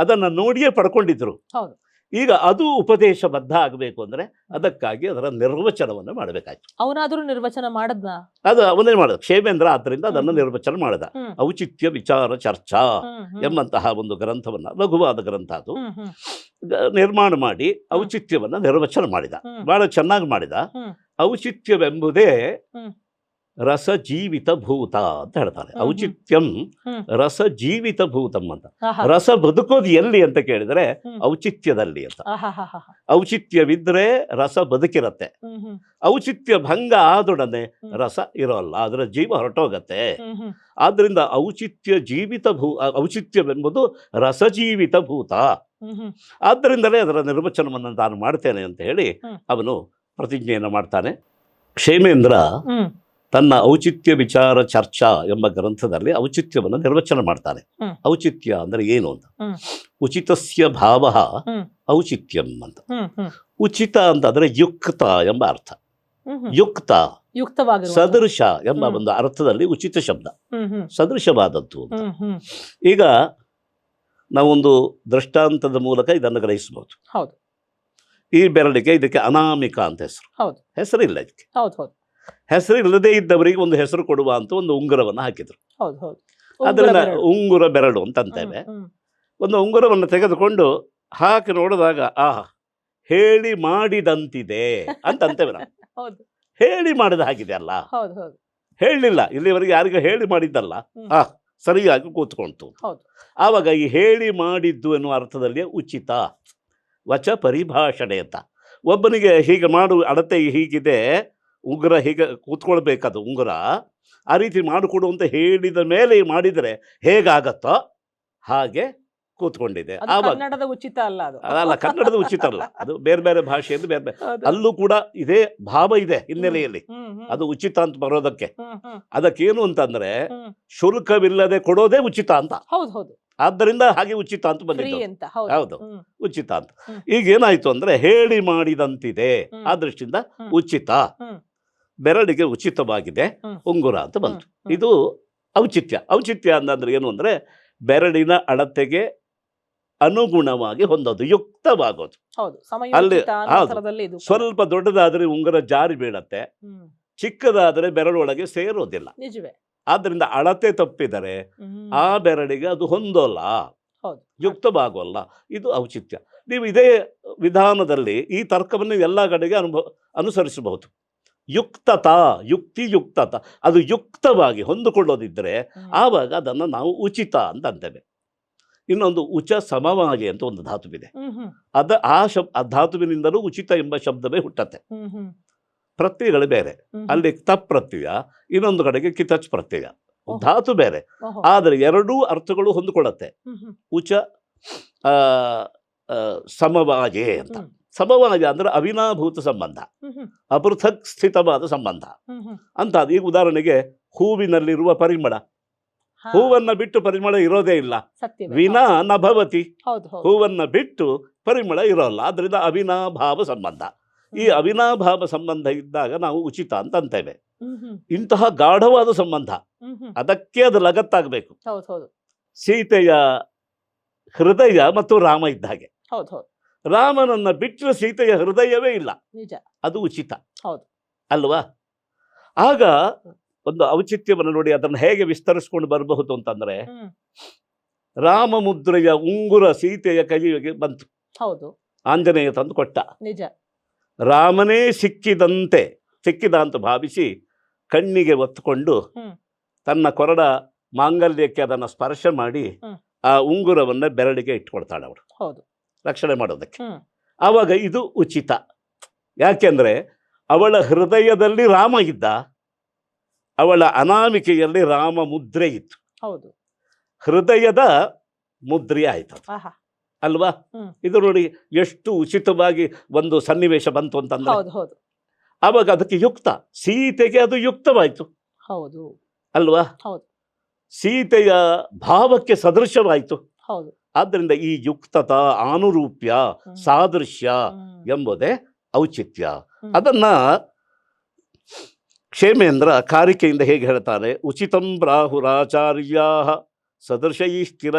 ಅದನ್ನ ನೋಡಿಯೇ ಪಡ್ಕೊಂಡಿದ್ರು. ಈಗ ಅದು ಉಪದೇಶಬದ್ಧ ಆಗಬೇಕು ಅಂದ್ರೆ ಅದಕ್ಕಾಗಿ ಅದರ ನಿರ್ವಚನವನ್ನು ಮಾಡಬೇಕಾಯ್ತು. ಅವನಾದ್ರೂ ನಿರ್ವಚನ ಮಾಡದ್ನ? ಅದು ಅವನೇ ಮಾಡಿದ, ಕ್ಷೇಮೇಂದ್ರ. ಆದ್ದರಿಂದ ಅದನ್ನು ನಿರ್ವಚನ ಮಾಡಿದ. ಔಚಿತ್ಯ ವಿಚಾರ ಚರ್ಚಾ ಎಂಬಂತಹ ಒಂದು ಗ್ರಂಥವನ್ನ, ಲಘುವಾದ ಗ್ರಂಥ ಅದು, ನಿರ್ಮಾಣ ಮಾಡಿ ಔಚಿತ್ಯವನ್ನ ನಿರ್ವಚನ ಮಾಡಿದ. ಬಹಳ ಚೆನ್ನಾಗಿ ಮಾಡಿದ. ಔಚಿತ್ಯವೆಂಬುದೇ ರಸ ಜೀವಿತ ಭೂತ ಅಂತ ಹೇಳ್ತಾರೆ. ಔಚಿತ್ಯಂ ರಸ ಜೀವಿತ ಭೂತಂ ಅಂತ. ರಸ ಬದುಕೋದು ಎಲ್ಲಿ ಅಂತ ಕೇಳಿದ್ರೆ ಔಚಿತ್ಯದಲ್ಲಿ ಅಂತ. ಔಚಿತ್ಯವಿದ್ರೆ ರಸ ಬದುಕಿರತ್ತೆ. ಔಚಿತ್ಯ ಭಂಗ ಆದೊಡನೆ ರಸ ಇರೋಲ್ಲ, ಅದರ ಜೀವ ಹೊರಟೋಗತ್ತೆ. ಆದ್ರಿಂದ ಔಚಿತ್ಯ ಜೀವಿತ ಔಚಿತ್ಯವೆಂಬುದು ರಸಜೀವಿತ ಭೂತ. ಆದ್ದರಿಂದಲೇ ಅದರ ನಿರ್ವಚನವನ್ನು ನಾನು ಮಾಡ್ತೇನೆ ಅಂತ ಹೇಳಿ ಅವನು ಪ್ರತಿಜ್ಞೆಯನ್ನು ಮಾಡ್ತಾನೆ. ಕ್ಷೇಮೇಂದ್ರ ತನ್ನ ಔಚಿತ್ಯ ವಿಚಾರ ಚರ್ಚಾ ಎಂಬ ಗ್ರಂಥದಲ್ಲಿ ಔಚಿತ್ಯವನ್ನು ನಿರ್ವಚನ ಮಾಡ್ತಾನೆ. ಹ್ಮ್. ಔಚಿತ್ಯ ಅಂದ್ರೆ ಏನು ಅಂತ. ಹ್ಮ್. ಉಚಿತಸ್ಯ ಭಾವ ಹ್ಮ್. ಔಚಿತ್ಯಂ ಅಂತ. ಹ್ಮ್. ಹ್ಮ್. ಉಚಿತ ಅಂತಂದ್ರೆ ಯುಕ್ತ ಎಂಬ ಅರ್ಥ. ಹ್ಮ್. ಹ್ಮ್. ಯುಕ್ತ ಯುಕ್ತವಾಗಿರುವ ಸದೃಶ ಎಂಬ ಹ್ಮ್. ಒಂದು ಅರ್ಥದಲ್ಲಿ ಉಚಿತ ಶಬ್ದ ಹ್ಮ್. ಹ್ಮ್. ಸದೃಶವಾದದ್ದು ಅಂತ. ಹ್ಮ್. ಹ್ಮ್. ಈಗ ನಾವೊಂದು ದೃಷ್ಟಾಂತದ ಮೂಲಕ ಇದನ್ನು ಗ್ರಹಿಸಬಹುದು. ಹೌದು ಈ ಬೆರಳಿಗೆ ಇದಕ್ಕೆ ಅನಾಮಿಕ ಅಂತ ಹೆಸರು. ಹೌದು ಹೆಸರಿಲ್ಲ ಇದಕ್ಕೆ. ಹೌದು ಹೌದು ಹೆಸರು ಇಲ್ಲದೆ ಇದ್ದವರಿಗೆ ಒಂದು ಹೆಸರು ಕೊಡುವ ಅಂತ ಒಂದು ಉಂಗುರವನ್ನು ಹಾಕಿದ್ರು. ಹೌದು ಹೌದು ಅದನ್ನ ಉಂಗುರ ಬೆರಳು. ಉಂಗುರ ಬೆರಳು ಅಂತ ಅಂತೇವೆ. ಹ್ಮ್. ಹ್ಮ್. ಒಂದು ಉಂಗುರವನ್ನು ತೆಗೆದುಕೊಂಡು ಹಾಕಿ ನೋಡಿದಾಗ ಹೇಳಿ ಮಾಡಿದಂತಿದೆ ಅಂತ ಅಂತೇವೆ ನಾವು. ಹೌದು ಹೇಳಿ ಮಾಡಿದ ಹಾಗಿದೆ ಅಲ್ಲ, ಹೌದು ಹೌದು ಹೇಳಲಿಲ್ಲ, ಇಲ್ಲಿವರೆಗೆ ಯಾರಿಗೂ ಹೇಳಿ ಮಾಡಿದ್ದಲ್ಲ, ಹ್ಮ್. ಸರಿಯಾಗಿ ಕೂತ್ಕೊಳ್ತು. ಹೌದು ಆವಾಗ ಈ ಹೇಳಿ ಮಾಡಿದ್ದು ಎನ್ನುವ ಅರ್ಥದಲ್ಲಿ ಉಚಿತ ವಚ ಪರಿಭಾಷಣೆ ಅಂತ. ಒಬ್ಬನಿಗೆ ಹೀಗೆ ಮಾಡು ಅಳತೆ ಹೀಗಿದೆ, ಉಂಗುರ ಹೀಗೆ ಕೂತ್ಕೊಳ್ಬೇಕದು ಉಂಗುರ, ಆ ರೀತಿ ಮಾಡಿಕೊಡು ಅಂತ ಹೇಳಿದ ಮೇಲೆ ಮಾಡಿದರೆ ಹೇಗಾಗತ್ತೋ ಹಾಗೆ ಕೂತ್ಕೊಂಡಿದೆ. ಅದು ಆವಾಗ ಕನ್ನಡದ ಉಚಿತ ಅಲ್ಲ ಅದು. ಅಲ್ಲ, ಕನ್ನಡದ ಉಚಿತ ಅಲ್ಲ, ಅದು ಬೇರೆ ಬೇರೆ ಭಾಷೆಯಲ್ಲಿ ಬೇರೆ ಬೇರೆ. ಹೌದು. ಅಲ್ಲೂ ಕೂಡ ಇದೇ ಭಾವ ಇದೆ ಹಿನ್ನೆಲೆಯಲ್ಲಿ. ಹ್ಮ್. ಹ್ಮ್. ಅದು ಉಚಿತ ಅಂತ ಬರೋದಕ್ಕೆ ಹ್ಮ್. ಹ್ಮ್. ಅದಕ್ಕೇನು ಅಂತಂದ್ರೆ ಹ್ಮ್. ಶುಲ್ಕವಿಲ್ಲದೆ ಕೊಡೋದೇ ಉಚಿತ ಅಂತ. ಹೌದು ಹೌದು ಆದ್ದರಿಂದ ಹಾಗೆ ಉಚಿತ ಅಂತ ಫ್ರೀ ಬಂದಿದ್ದು. ಅಂತ. ಹೌದು ಹೌದು, ಹ್ಮ್. ಉಚಿತ ಅಂತ. ಹ್ಮ್. ಈಗ ಏನಾಯ್ತು ಅಂದ್ರೆ ಹೇಳಿ ಮಾಡಿದಂತಿದೆ, ಹ್ಮ್. ಆ ದೃಷ್ಟಿಯಿಂದ ಹ್ಮ್. ಉಚಿತ, ಹ್ಮ್. ಬೆರಳಿಗೆ ಉಚಿತವಾಗಿದೆ ಹ್ಮ್. ಉಂಗುರ ಅಂತ ಬಂತು. ಹ್ಮ್. ಇದು ಔಚಿತ್ಯ. ಔಚಿತ್ಯ ಅಂತಂದ್ರೆ ಏನು ಅಂದ್ರೆ ಬೆರಳಿನ ಅಳತೆಗೆ ಅನುಗುಣವಾಗಿ ಹೊಂದೋದು, ಯುಕ್ತವಾಗೋದು. ಹೌದು ಅಲ್ಲಿ ಸಮಯೋಚಿತ ಅನ್ನೋ ಹೌದು. ಥರದಲ್ಲಿ ಇದು ಕೂಡ. ಸ್ವಲ್ಪ ದೊಡ್ಡದಾದ್ರೆ ಉಂಗುರ ಜಾರಿ ಬೀಳತ್ತೆ, ಹ್ಮ್. ಚಿಕ್ಕದಾದರೆ ಬೆರಳೊಳಗೆ ಸೇರೋದಿಲ್ಲ. ನಿಜವೇ. ಆದ್ದರಿಂದ ಅಳತೆ ತಪ್ಪಿದರೆ ಹ್ಮ್. ಆ ಬೆರಳಿಗೆ ಅದು ಹೊಂದೋಲ್ಲ, ಹೌದು ಯುಕ್ತವಾಗೋಲ್ಲ. ಇದು ಔಚಿತ್ಯ. ನೀವು ಇದೇ ವಿಧಾನದಲ್ಲಿ ಈ ತರ್ಕವನ್ನು ಎಲ್ಲ ಕಡೆಗೆ ಅನುಸರಿಸಬಹುದು. ಯುಕ್ತತಾ, ಯುಕ್ತಿಯುಕ್ತತ, ಅದು ಯುಕ್ತವಾಗಿ ಹೊಂದಿಕೊಳ್ಳೋದಿದ್ದರೆ ಹ್ಮ್. ಆವಾಗ ಅದನ್ನು ನಾವು ಉಚಿತ ಅಂತ ಅಂತೇವೆ. ಇನ್ನೊಂದು ಉಚ ಸಮವಾಗಿ ಅಂತ ಒಂದು ಧಾತುವಿದೆ. ಹ್ಮ್. ಹ್ಮ್. ಆ ಧಾತುವಿನಿಂದಲೂ ಉಚಿತ ಎಂಬ ಶಬ್ದವೇ ಹುಟ್ಟತ್ತೆ. ಹ್ಮ್. ಹ್ಮ್. ಪ್ರತ್ಯಯಗಳು ಬೇರೆ, ಹ್ಮ್. ಅಲ್ಲಿ ತಪ್ ಪ್ರತ್ಯಯ, ಇನ್ನೊಂದು ಕಡೆಗೆ ಕಿತಚ್ ಪ್ರತ್ಯಯ, ಓಹೋ. ಧಾತು ಬೇರೆ, ಓಹೋ. ಆದರೆ ಎರಡೂ ಅರ್ಥಗಳು ಹೊಂದಿಕೊಳ್ಳುತ್ತೆ. ಹ್ಮ್. ಹ್ಮ್. ಉಚ ಸಮವಾಗೆ ಅಂತ. ಹ್ಮ್. ಸಮವಾಗೆ ಅಂದ್ರೆ ಅವಿನಾಭೂತ ಸಂಬಂಧ, ಹ್ಮ್. ಹ್ಮ್. ಅಪೃಥಕ್ ಸ್ಥಿತವಾದ ಸಂಬಂಧ ಹ್ಮ್. ಹ್ಮ್. ಅಂತ. ಈಗ ಉದಾಹರಣೆಗೆ ಹೂವಿನಲ್ಲಿರುವ ಪರಿಮಳ, ಹಾ, ಹೂವನ್ನ ಬಿಟ್ಟು ಪರಿಮಳ ಇರೋದೇ ಇಲ್ಲ. ಸತ್ಯವೇ. ವಿನಾ ನಭವತಿ, ಹೌದು ಹೌದು ಹೂವನ್ನ ಬಿಟ್ಟು ಪರಿಮಳ ಇರೋಲ್ಲ. ಆದ್ರಿಂದ ಅವಿನಾಭಾವ ಸಂಬಂಧ. ಈ ಅವಿನಾಭಾವ ಸಂಬಂಧ ಇದ್ದಾಗ ನಾವು ಉಚಿತ ಅಂತ ಅಂತೇವೆ. ಹ್ಮ್. ಹ್ಮ್. ಇಂತಹ ಗಾಢವಾದ ಸಂಬಂಧ, ಹ್ಮ್. ಹ್ಮ್. ಅದಕ್ಕೆ ಅದು ಲಗತ್ತಾಗಬೇಕು. ಹೌದು ಹೌದು ಸೀತೆಯ ಹೃದಯ ಮತ್ತು ರಾಮ ಇದ್ದ ಹಾಗೆ. ಹೌದು ಹೌದು ರಾಮನನ್ನ ಬಿಟ್ಟರೆ ಸೀತೆಯ ಹೃದಯವೇ ಇಲ್ಲ, ನಿಜ. ಅದು ಉಚಿತ ಹೌದು. ಅಲ್ವಾ? ಆಗ ಒಂದು ಔಚಿತ್ಯವನ್ನು ನೋಡಿ ಅದನ್ನು ಹೇಗೆ ವಿಸ್ತರಿಸ್ಕೊಂಡು ಬರಬಹುದು ಅಂತಂದ್ರೆ, ಹ್ಮ್. ರಾಮ ಮುದ್ರೆಯ ಉಂಗುರ ಸೀತೆಯ ಕೈಗೆ ಬಂತು, ಹೌದು ಆಂಜನೇಯ ತಂದು ಕೊಟ್ಟ. ನಿಜ. ರಾಮನೇ ಸಿಕ್ಕಿದ ಅಂತ ಭಾವಿಸಿ ಕಣ್ಣಿಗೆ ಒತ್ತುಕೊಂಡು ಹ್ಮ್. ತನ್ನ ಕೊರಡ ಮಾಂಗಲ್ಯಕ್ಕೆ ಅದನ್ನು ಸ್ಪರ್ಶ ಮಾಡಿ ಹ್ಮ್. ಆ ಉಂಗುರವನ್ನ ಬೆರಳಿಗೆ ಇಟ್ಕೊಳ್ತಾಳೆ ಅವಳು, ಹೌದು. ರಕ್ಷಣೆ ಮಾಡೋದಕ್ಕೆ. ಹ್ಮ್. ಆವಾಗ ಇದು ಉಚಿತ. ಯಾಕೆಂದ್ರೆ ಅವಳ ಹೃದಯದಲ್ಲಿ ರಾಮ ಇದ್ದ, ಅವಳ ಅನಾಮಿಕೆಯಲ್ಲಿ ರಾಮ ಮುದ್ರೆ ಇತ್ತು, ಹೌದು. ಹೃದಯದ ಮುದ್ರೆ ಆಯ್ತು, ಆಹಾ. ಅಲ್ವಾ? ಹ್ಮ್. ಇದು ನೋಡಿ ಎಷ್ಟು ಉಚಿತವಾಗಿ ಒಂದು ಸನ್ನಿವೇಶ ಬಂತು ಅಂತಂದ್ರೆ. ಹೌದು ಹೌದು ಆವಾಗ ಅದಕ್ಕೆ ಯುಕ್ತ, ಸೀತೆಗೆ ಅದು ಯುಕ್ತವಾಯ್ತು, ಹೌದು ಅಲ್ವಾ? ಹೌದು ಸೀತೆಯ ಭಾವಕ್ಕೆ ಸದೃಶವಾಯಿತು. ಹೌದು. ಆದ್ದರಿಂದ ಈ ಯುಕ್ತತ, ಆನುರೂಪ್ಯ, ಹ್ಮ್. ಸಾದೃಶ್ಯ ಹ್ಮ್. ಎಂಬುದೇ ಔಚಿತ್ಯ. ಹ್ಮ್. ಅದನ್ನ ಕ್ಷೇಮೇಂದ್ರ ಕಾರಿಕೆಯಿಂದ ಹೇಗೆ ಹೇಳ್ತಾರೆ, ಉಚಿತಂ ಪ್ರಾಹುರಾಚಾರ್ಯಾ ಸದೃಶೈ ಸ್ಥಿರ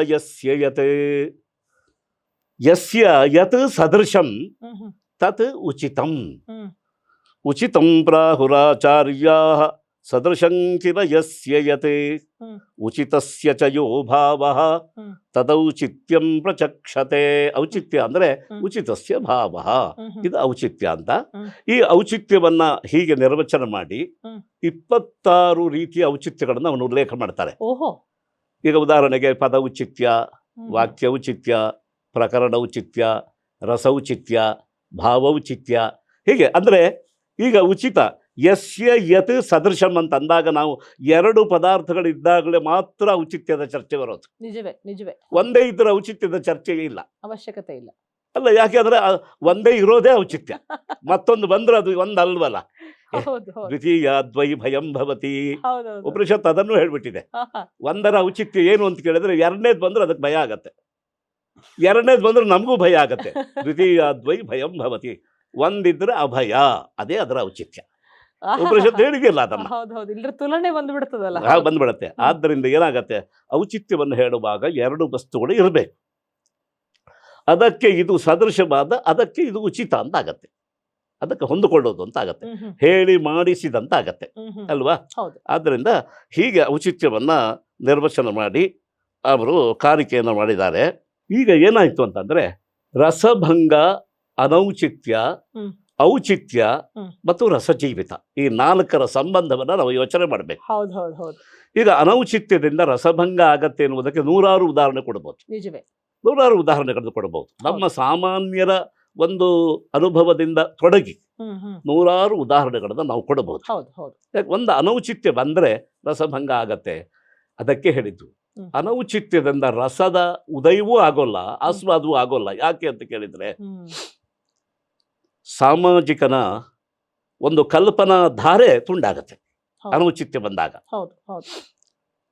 ಯಸ್ಯ ಯತ್ ಸದೃಶಂ ಹ್ಮ್. ಹ್ಮ್. ತತ್ ಉಚಿತಂ. ಹ್ಮ್. ಉಚಿತಂ ಪ್ರಾಹುರಾಚಾರ್ಯಾ ಸದೃಶಂ ಚಿರ ಯಸ್ಯ ಯತ್ ಹ್ಮ್. ಉಚಿತಸ್ಯ ಚ ಯೋ ಭಾವಃ ಹ್ಮ್. ತದೌಚಿತ್ಯಂ ಪ್ರಚಕ್ಷತೆ. ಔಚಿತ್ಯ ಅಂದ್ರೆ ಹ್ಮ್. ಉಚಿತಸ್ಯ ಭಾವಃ, ಹ್ಮ್. ಹ್ಮ್. ಇದು ಔಚಿತ್ಯ ಅಂತ. ಹ್ಮ್. ಈ ಔಚಿತ್ಯವನ್ನ ಹೀಗೆ ನಿರ್ವಚನ ಮಾಡಿ ಹ್ಮ್. 26 ರೀತಿಯ ಔಚಿತ್ಯಗಳನ್ನು ಅವನು ಉಲ್ಲೇಖ ಮಾಡ್ತಾರೆ. ಓಹೋ. ಈಗ ಉದಾಹರಣೆಗೆ ಪದ ಔಚಿತ್ಯ, ಹ್ಮ್. ವಾಕ್ಯ ಔಚಿತ್ಯ, ಪ್ರಕರಣ ಔಚಿತ್ಯ, ರಸೌಚಿತ್ಯ, ಭಾವೌಚಿತ್ಯ, ಹೀಗೆ. ಅಂದ್ರೆ ಈಗ ಉಚಿತ ಯಸ್ಯ ಯತ್ ಸದೃಶಂ ಅಂತ ಅಂದಾಗ ನಾವು 2 ಪದಾರ್ಥಗಳಿದ್ದಾಗಲೇ ಮಾತ್ರ ಔಚಿತ್ಯದ ಚರ್ಚೆ ಬರೋದು. ನಿಜವೇ ನಿಜವೇ. ಒಂದೇ ಇದ್ರೆ ಔಚಿತ್ಯದ ಚರ್ಚೆ ಇಲ್ಲ. ಅವಶ್ಯಕತೆ ಇಲ್ಲ. ಅಲ್ಲ, ಯಾಕೆ ಅಂದ್ರೆ ಒಂದೇ ಇರೋದೇ ಔಚಿತ್ಯ, ಮತ್ತೊಂದು ಬಂದ್ರೆ ಅದು ಒಂದಲ್ವಲ್ಲ. ಹೌದು ಹೌದು ದ್ವಿತೀಯ ದ್ವೈ ಭಯಂ ಭವತಿ. ಹೌದೌದು. ಉಪನಿಷತ್ ಅದನ್ನು ಹೇಳ್ಬಿಟ್ಟಿದೆ. ಒಂದರ ಔಚಿತ್ಯ ಏನು ಅಂತ ಕೇಳಿದ್ರೆ ಎರಡನೇದು ಬಂದ್ರೆ ಅದಕ್ಕೆ ಭಯ ಆಗತ್ತೆ, ಎರಡನೇದು ಬಂದ್ರೆ ನಮಗೂ ಭಯ ಆಗತ್ತೆ. ದ್ವಿತೀಯ ದ್ವೈ ಭಯಂ ಭವತಿ, ಒಂದಿದ್ರೆ ಅಭಯ, ಅದೇ ಅದರ ಔಚಿತ್ಯ. ಉಪನಿಷತ್ ಹೇಳಿದೆಯಲ್ಲ ಅದನ್ನ. ಹೌದೌದು, ಇಲ್ಲರ ತುಲನೆ ಬಂದ್ಬಿಡ್ತದಲ್ಲ. ಬಂದ್ಬಿಡತ್ತೆ. ಆದ್ದರಿಂದ ಏನಾಗತ್ತೆ, ಔಚಿತ್ಯವನ್ನು ಹೇಳುವಾಗ ಎರಡು ವಸ್ತುಗಳು ಇರಬೇಕು. ಅದಕ್ಕೆ ಇದು ಸದೃಶವಾದ, ಅದಕ್ಕೆ ಇದು ಉಚಿತ ಅಂತ ಆಗತ್ತೆ, ಅದಕ್ಕೆ ಹೊಂದಿಕೊಳ್ಳೋದು ಅಂತ ಆಗತ್ತೆ, ಹೇಳಿ ಮಾಡಿಸಿದಂತ ಆಗತ್ತೆ ಅಲ್ವಾ. ಆದ್ದರಿಂದ ಹೀಗೆ ಔಚಿತ್ಯವನ್ನ ನಿರ್ವಚನ ಮಾಡಿ ಅವರು ಕಾರಿಕೆಯನ್ನು ಮಾಡಿದ್ದಾರೆ. ಈಗ ಏನಾಯ್ತು ಅಂತಂದ್ರೆ ರಸಭಂಗ, ಅನೌಚಿತ್ಯ, ಔಚಿತ್ಯ ಮತ್ತು ರಸಜೀವಿತ, ಈ ನಾಲ್ಕರ ಸಂಬಂಧವನ್ನ ನಾವು ಯೋಚನೆ ಮಾಡಬೇಕು. ಈಗ ಅನೌಚಿತ್ಯದಿಂದ ರಸಭಂಗ ಆಗತ್ತೆ ಎನ್ನುವುದಕ್ಕೆ ನೂರಾರು ಉದಾಹರಣೆ ಕೊಡಬಹುದು, ನೂರಾರು ಉದಾಹರಣೆಗಳನ್ನು ಕೊಡಬಹುದು. ನಮ್ಮ ಸಾಮಾನ್ಯರ ಒಂದು ಅನುಭವದಿಂದ ತೊಡಗಿ ನೂರಾರು ಉದಾಹರಣೆಗಳನ್ನು ನಾವು ಕೊಡಬಹುದು. ಒಂದು ಅನೌಚಿತ್ಯ ಬಂದ್ರೆ ರಸಭಂಗ ಆಗತ್ತೆ. ಅದಕ್ಕೆ ಹೇಳಿದ್ದು ಅನೌಚಿತ್ಯದಿಂದ ರಸದ ಉದಯವೂ ಆಗೋಲ್ಲ, ಆಸ್ವಾದವೂ ಆಗೋಲ್ಲ. ಯಾಕೆ ಅಂತ ಕೇಳಿದ್ರೆ ಸಾಮಾಜಿಕನ ಒಂದು ಕಲ್ಪನಾ ಧಾರೆ ತುಂಡಾಗತ್ತೆ ಅನೌಚಿತ್ಯ ಬಂದಾಗ.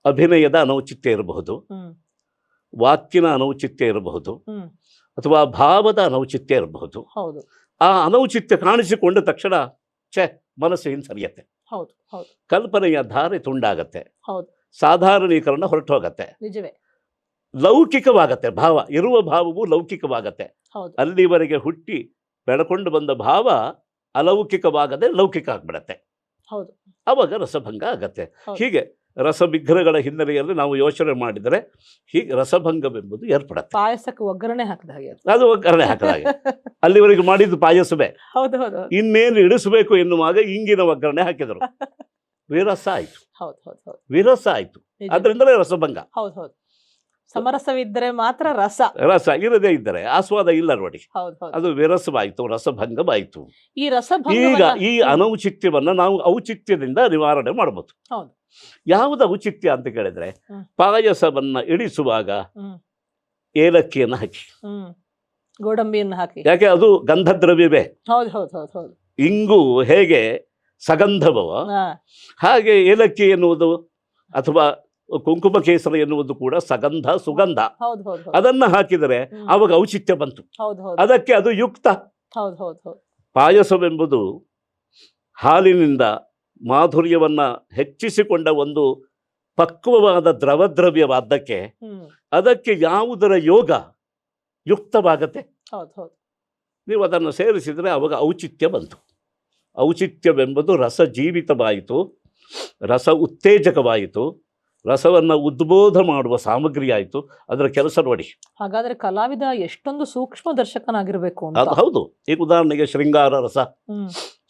ಅಭಿನಯದ ಅನೌಚಿತ್ಯ ಇರಬಹುದು, ವಾಕ್ಯನ ಅನೌಚಿತ್ಯ ಇರಬಹುದು, ಅಥವಾ ಭಾವದ ಅನೌಚಿತ್ಯ ಇರಬಹುದು. ಆ ಅನೌಚಿತ್ಯ ಕಾಣಿಸಿಕೊಂಡ ತಕ್ಷಣ ಮನಸ್ಸು ಹಿಂಸರಿಯತ್ತೆ, ಕಲ್ಪನೆಯ ಧಾರೆ ತುಂಡಾಗತ್ತೆ, ಸಾಧಾರಣೀಕರಣ ಹೊರಟು ಹೋಗತ್ತೆ, ಲೌಕಿಕವಾಗತ್ತೆ. ಭಾವ ಇರುವ ಭಾವವು ಲೌಕಿಕವಾಗತ್ತೆ. ಅಲ್ಲಿವರೆಗೆ ಹುಟ್ಟಿ ಬೆಳಕೊಂಡು ಬಂದ ಭಾವ ಅಲೌಕಿಕವಾಗದೆ ಲೌಕಿಕ ಆಗ್ಬಿಡತ್ತೆ, ಅವಾಗ ರಸಭಂಗ ಆಗತ್ತೆ. ಹೀಗೆ ರಸವಿಗ್ರಹಗಳ ಹಿನ್ನೆಲೆಯಲ್ಲಿ ನಾವು ಯೋಚನೆ ಮಾಡಿದರೆ ಹೀಗೆ ರಸಭಂಗವೆಂಬುದು ಏರ್ಪಡತ್ತೆ. ಪಾಯಸಕ್ಕೆ ಒಗ್ಗರಣೆ ಹಾಕಿದ ಹಾಗೆ, ಅದು ಒಗ್ಗರಣೆ ಹಾಕಿದ ಹಾಗೆ. ಅಲ್ಲಿವರೆಗೆ ಮಾಡಿದ್ದು ಪಾಯಸವೇ, ಇನ್ನೇನು ಇಳಿಸಬೇಕು ಎನ್ನುವಾಗ ಇಂಗಿನ ಒಗ್ಗರಣೆ ಹಾಕಿದರು, ವಿರಸ ಆಯ್ತು, ವಿರಸ ಆಯ್ತು. ಅದರಿಂದಲೇ ರಸಭಂಗ. ಸಮರಸವಿದ್ದರೆ ಮಾತ್ರ ರಸ, ರಸ ಇರದೇ ಇದ್ದರೆ ಆಸ್ವಾದ ಇಲ್ಲ ನೋಡಿ, ಅದು ವಿರಸವಾಯಿತು, ರಸಭಂಗವಾಯಿತು. ಈಗ ಈ ಅನೌಚಿತ್ಯವನ್ನ ನಾವು ಔಚಿತ್ಯದಿಂದ ನಿವಾರಣೆ ಮಾಡಬಹುದು. ಯಾವುದು ಔಚಿತ್ಯ ಅಂತ ಕೇಳಿದ್ರೆ ಪಾಯಸವನ್ನ ಇಳಿಸುವಾಗ ಏಲಕ್ಕಿಯನ್ನು ಹಾಕಿ, ಗೋಡಂಬಿಯನ್ನು ಹಾಕಿ, ಯಾಕೆ ಅದು ಗಂಧದ್ರವ್ಯವೇ. ಇಂಗು ಹೇಗೆ ಸಗಂಧವೋ ಹಾಗೆ ಏಲಕ್ಕಿ ಎನ್ನುವುದು ಅಥವಾ ಕುಂಕುಮ ಕೇಸರ ಎನ್ನುವುದು ಕೂಡ ಸಗಂಧ, ಸುಗಂಧ. ಅದನ್ನ ಹಾಕಿದರೆ ಅವಾಗ ಔಚಿತ್ಯ ಬಂತು, ಅದಕ್ಕೆ ಅದು ಯುಕ್ತ. ಪಾಯಸವೆಂಬುದು ಹಾಲಿನಿಂದ ಮಾಧುರ್ಯವನ್ನ ಹೆಚ್ಚಿಸಿಕೊಂಡ ಒಂದು ಪಕ್ವವಾದ ದ್ರವದ್ರವ್ಯವಾದ್ದಕ್ಕೆ ಅದಕ್ಕೆ ಯಾವುದರ ಯೋಗ ಯುಕ್ತವಾಗತ್ತೆ, ನೀವು ಅದನ್ನು ಸೇರಿಸಿದರೆ ಅವಾಗ ಔಚಿತ್ಯ ಬಂತು. ಔಚಿತ್ಯವೆಂಬುದು ರಸ ಜೀವಿತವಾಯಿತು, ರಸ ಉತ್ತೇಜಕವಾಯಿತು, ರಸವನ್ನು ಉದ್ಬೋಧ ಮಾಡುವ ಸಾಮಗ್ರಿ ಆಯಿತು. ಅದರ ಕೆಲಸ ನೋಡಿ. ಹಾಗಾದ್ರೆ ಕಲಾವಿದ ಎಷ್ಟೊಂದು ಸೂಕ್ಷ್ಮ ದರ್ಶಕನಾಗಿರ್ಬೇಕು ಅಂತ. ಅದು ಹೌದು. ಈಗ ಉದಾಹರಣೆಗೆ ಶೃಂಗಾರ ರಸ,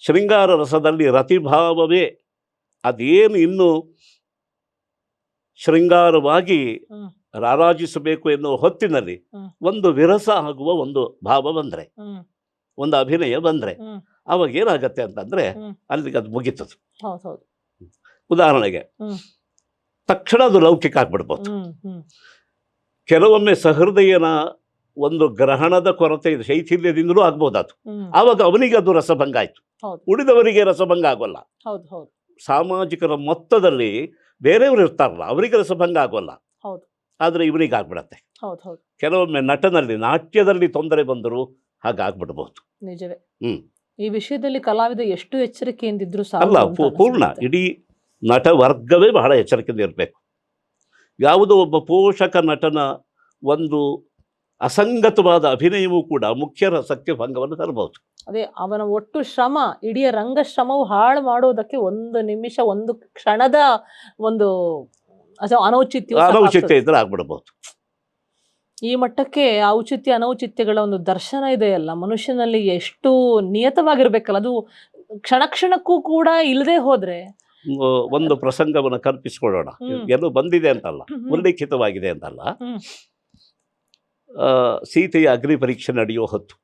ಶೃಂಗಾರ ರಸದಲ್ಲಿ ರತಿಭಾವವೇ ಅದೇನು ಇನ್ನು ಶೃಂಗಾರವಾಗಿ ರಾರಾಜಿಸಬೇಕು ಎನ್ನುವ ಹೊತ್ತಿನಲ್ಲಿ ಒಂದು ವಿರಸ ಆಗುವ ಒಂದು ಭಾವ ಬಂದ್ರೆ, ಒಂದು ಅಭಿನಯ ಬಂದ್ರೆ ಅವಾಗ ಏನಾಗತ್ತೆ ಅಂತಂದ್ರೆ ಅಲ್ಲಿಗೆ ಅದು ಮುಗಿತದು. ಉದಾಹರಣೆಗೆ ತಕ್ಷಣ ಅದು ಲೌಕಿಕ ಆಗ್ಬಿಡ್ಬೋದು. ಕೆಲವೊಮ್ಮೆ ಸಹೃದಯನ ಒಂದು ಗ್ರಹಣದ ಕೊರತೆ ಶೈಥಿಲ್ಯದಿಂದಲೂ ಆಗ್ಬೋದಾತು, ಆವಾಗ ಅವನಿಗೆ ಅದು ರಸಭಂಗ ಆಯ್ತು, ಉಳಿದವರಿಗೆ ರಸಭಂಗ ಆಗೋಲ್ಲ. ಸಾಮಾಜಿಕರ ಮೊತ್ತದಲ್ಲಿ ಬೇರೆಯವರು ಇರ್ತಾರಲ್ಲ ಅವರಿಗೆ ರಸಭಂಗ ಆಗೋಲ್ಲ, ಆದ್ರೆ ಇವನಿಗೆ ಆಗ್ಬಿಡತ್ತೆ. ಕೆಲವೊಮ್ಮೆ ನಟನಲ್ಲಿ ನಾಟ್ಯದಲ್ಲಿ ತೊಂದರೆ ಬಂದರೂ ಹಾಗಾಗ್ಬಿಡ್ಬಹುದು. ನಿಜವೇ. ಈ ವಿಷಯದಲ್ಲಿ ಕಲಾವಿದ ಎಷ್ಟು ಎಚ್ಚರಿಕೆಯಿಂದಿದ್ರು ಅಲ್ಲ, ಪೂರ್ಣ ಇಡೀ ನಟ ವರ್ಗವೇ ಬಹಳ ಎಚ್ಚರಿಕೆಯಿಂದ ಇರಬೇಕು. ಯಾವುದೋ ಒಬ್ಬ ಪೋಷಕ ನಟನ ಒಂದು ಅಸಂಗತವಾದ ಅಭಿನಯವೂ ಕೂಡ ಮುಖ್ಯ ರಸಕ್ಕೆ ಭಂಗವನ್ನು ತರಬಹುದು. ಅದೇ ಅವನ ಒಟ್ಟು ಶ್ರಮ, ಇಡೀ ರಂಗಶ್ರಮವು ಹಾಳು ಮಾಡೋದಕ್ಕೆ ಒಂದು ನಿಮಿಷ, ಒಂದು ಕ್ಷಣದ ಒಂದು ಅನೌಚಿತ್ಯ ಇದ್ರೆ ಆಗ್ಬಿಡಬಹುದು. ಈ ಮಟ್ಟಕ್ಕೆ ಔಚಿತ್ಯ ಅನೌಚಿತ್ಯಗಳ ಒಂದು ದರ್ಶನ ಇದೆಯಲ್ಲ ಮನುಷ್ಯನಲ್ಲಿ, ಎಷ್ಟು ನಿಯತವಾಗಿರ್ಬೇಕಲ್ಲ ಅದು. ಕ್ಷಣ ಕ್ಷಣಕ್ಕೂ ಕೂಡ ಇಲ್ಲದೆ ಹೋದ್ರೆ ಒಂದು ಪ್ರಸಂಗವನ್ನು ಕಲ್ಪಿಸಿಕೊಳ್ಳೋಣ. ಎಲ್ಲೂ ಬಂದಿದೆ ಅಂತಲ್ಲ, ಉಲ್ಲೇಖಿತವಾಗಿದೆ ಅಂತಲ್ಲ. ಸೀತೆಯ ಅಗ್ನಿ ಪರೀಕ್ಷೆ ನಡೆಯೋ ಹೊತ್ತು,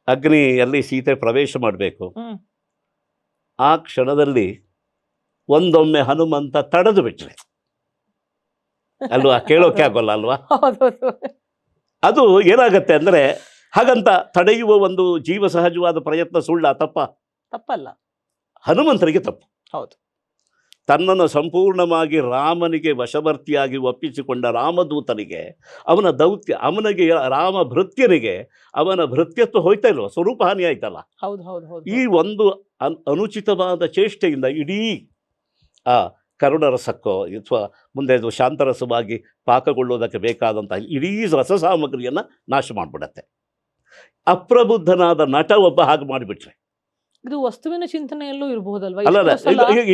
ಅಗ್ನಿಯಲ್ಲಿ ಸೀತೆ ಪ್ರವೇಶ ಮಾಡಬೇಕು. ಆ ಕ್ಷಣದಲ್ಲಿ ಒಂದೊಮ್ಮೆ ಹನುಮಂತ ತಡೆದು ಬಿಟ್ರೆ ಅಲ್ವಾ, ಕೇಳೋಕೆ ಆಗೋಲ್ಲ ಅಲ್ವಾ. ಅದು ಏನಾಗತ್ತೆ ಅಂದ್ರೆ ಹಾಗಂತ ತಡೆಯುವ ಒಂದು ಜೀವ ಸಹಜವಾದ ಪ್ರಯತ್ನ ಸುಳ್ಳ ತಪ್ಪ? ತಪ್ಪಲ್ಲ. ಹನುಮಂತನಿಗೆ ತಪ್ಪು. ಹೌದು. ತನ್ನನ್ನು ಸಂಪೂರ್ಣವಾಗಿ ರಾಮನಿಗೆ ವಶವರ್ತಿಯಾಗಿ ಒಪ್ಪಿಸಿಕೊಂಡ ರಾಮದೂತನಿಗೆ ಅವನ ದೌತ್ಯ, ಅವನಿಗೆ ರಾಮ ಭೃತ್ಯನಿಗೆ ಅವನ ಭೃತ್ಯತ್ವ ಹೋಯ್ತಾ ಇಲ್ವ, ಸ್ವರೂಪ ಹಾನಿ ಆಯ್ತಲ್ಲ. ಹೌದು ಹೌದು ಹೌದು. ಈ ಒಂದು ಅನುಚಿತವಾದ ಚೇಷ್ಟೆಯಿಂದ ಇಡೀ ಆ ಕರುಣರಸಕ್ಕೋ ಅಥವಾ ಮುಂದೆ ಅದು ಶಾಂತರಸವಾಗಿ ಪಾಕಗೊಳ್ಳುವುದಕ್ಕೆ ಬೇಕಾದಂತಹ ಇಡೀ ರಸ ಸಾಮಗ್ರಿಯನ್ನು ನಾಶ ಮಾಡಿಬಿಡತ್ತೆ. ಅಪ್ರಬುದ್ಧನಾದ ನಟ ಒಬ್ಬ ಹಾಗೆ ಮಾಡಿಬಿಟ್ರೆ ಇದು ವಸ್ತುವಿನ ಚಿಂತನೆಯಲ್ಲೂ ಇರಬಹುದಲ್ವಾ? ಅಲ್ಲಲ್ಲ,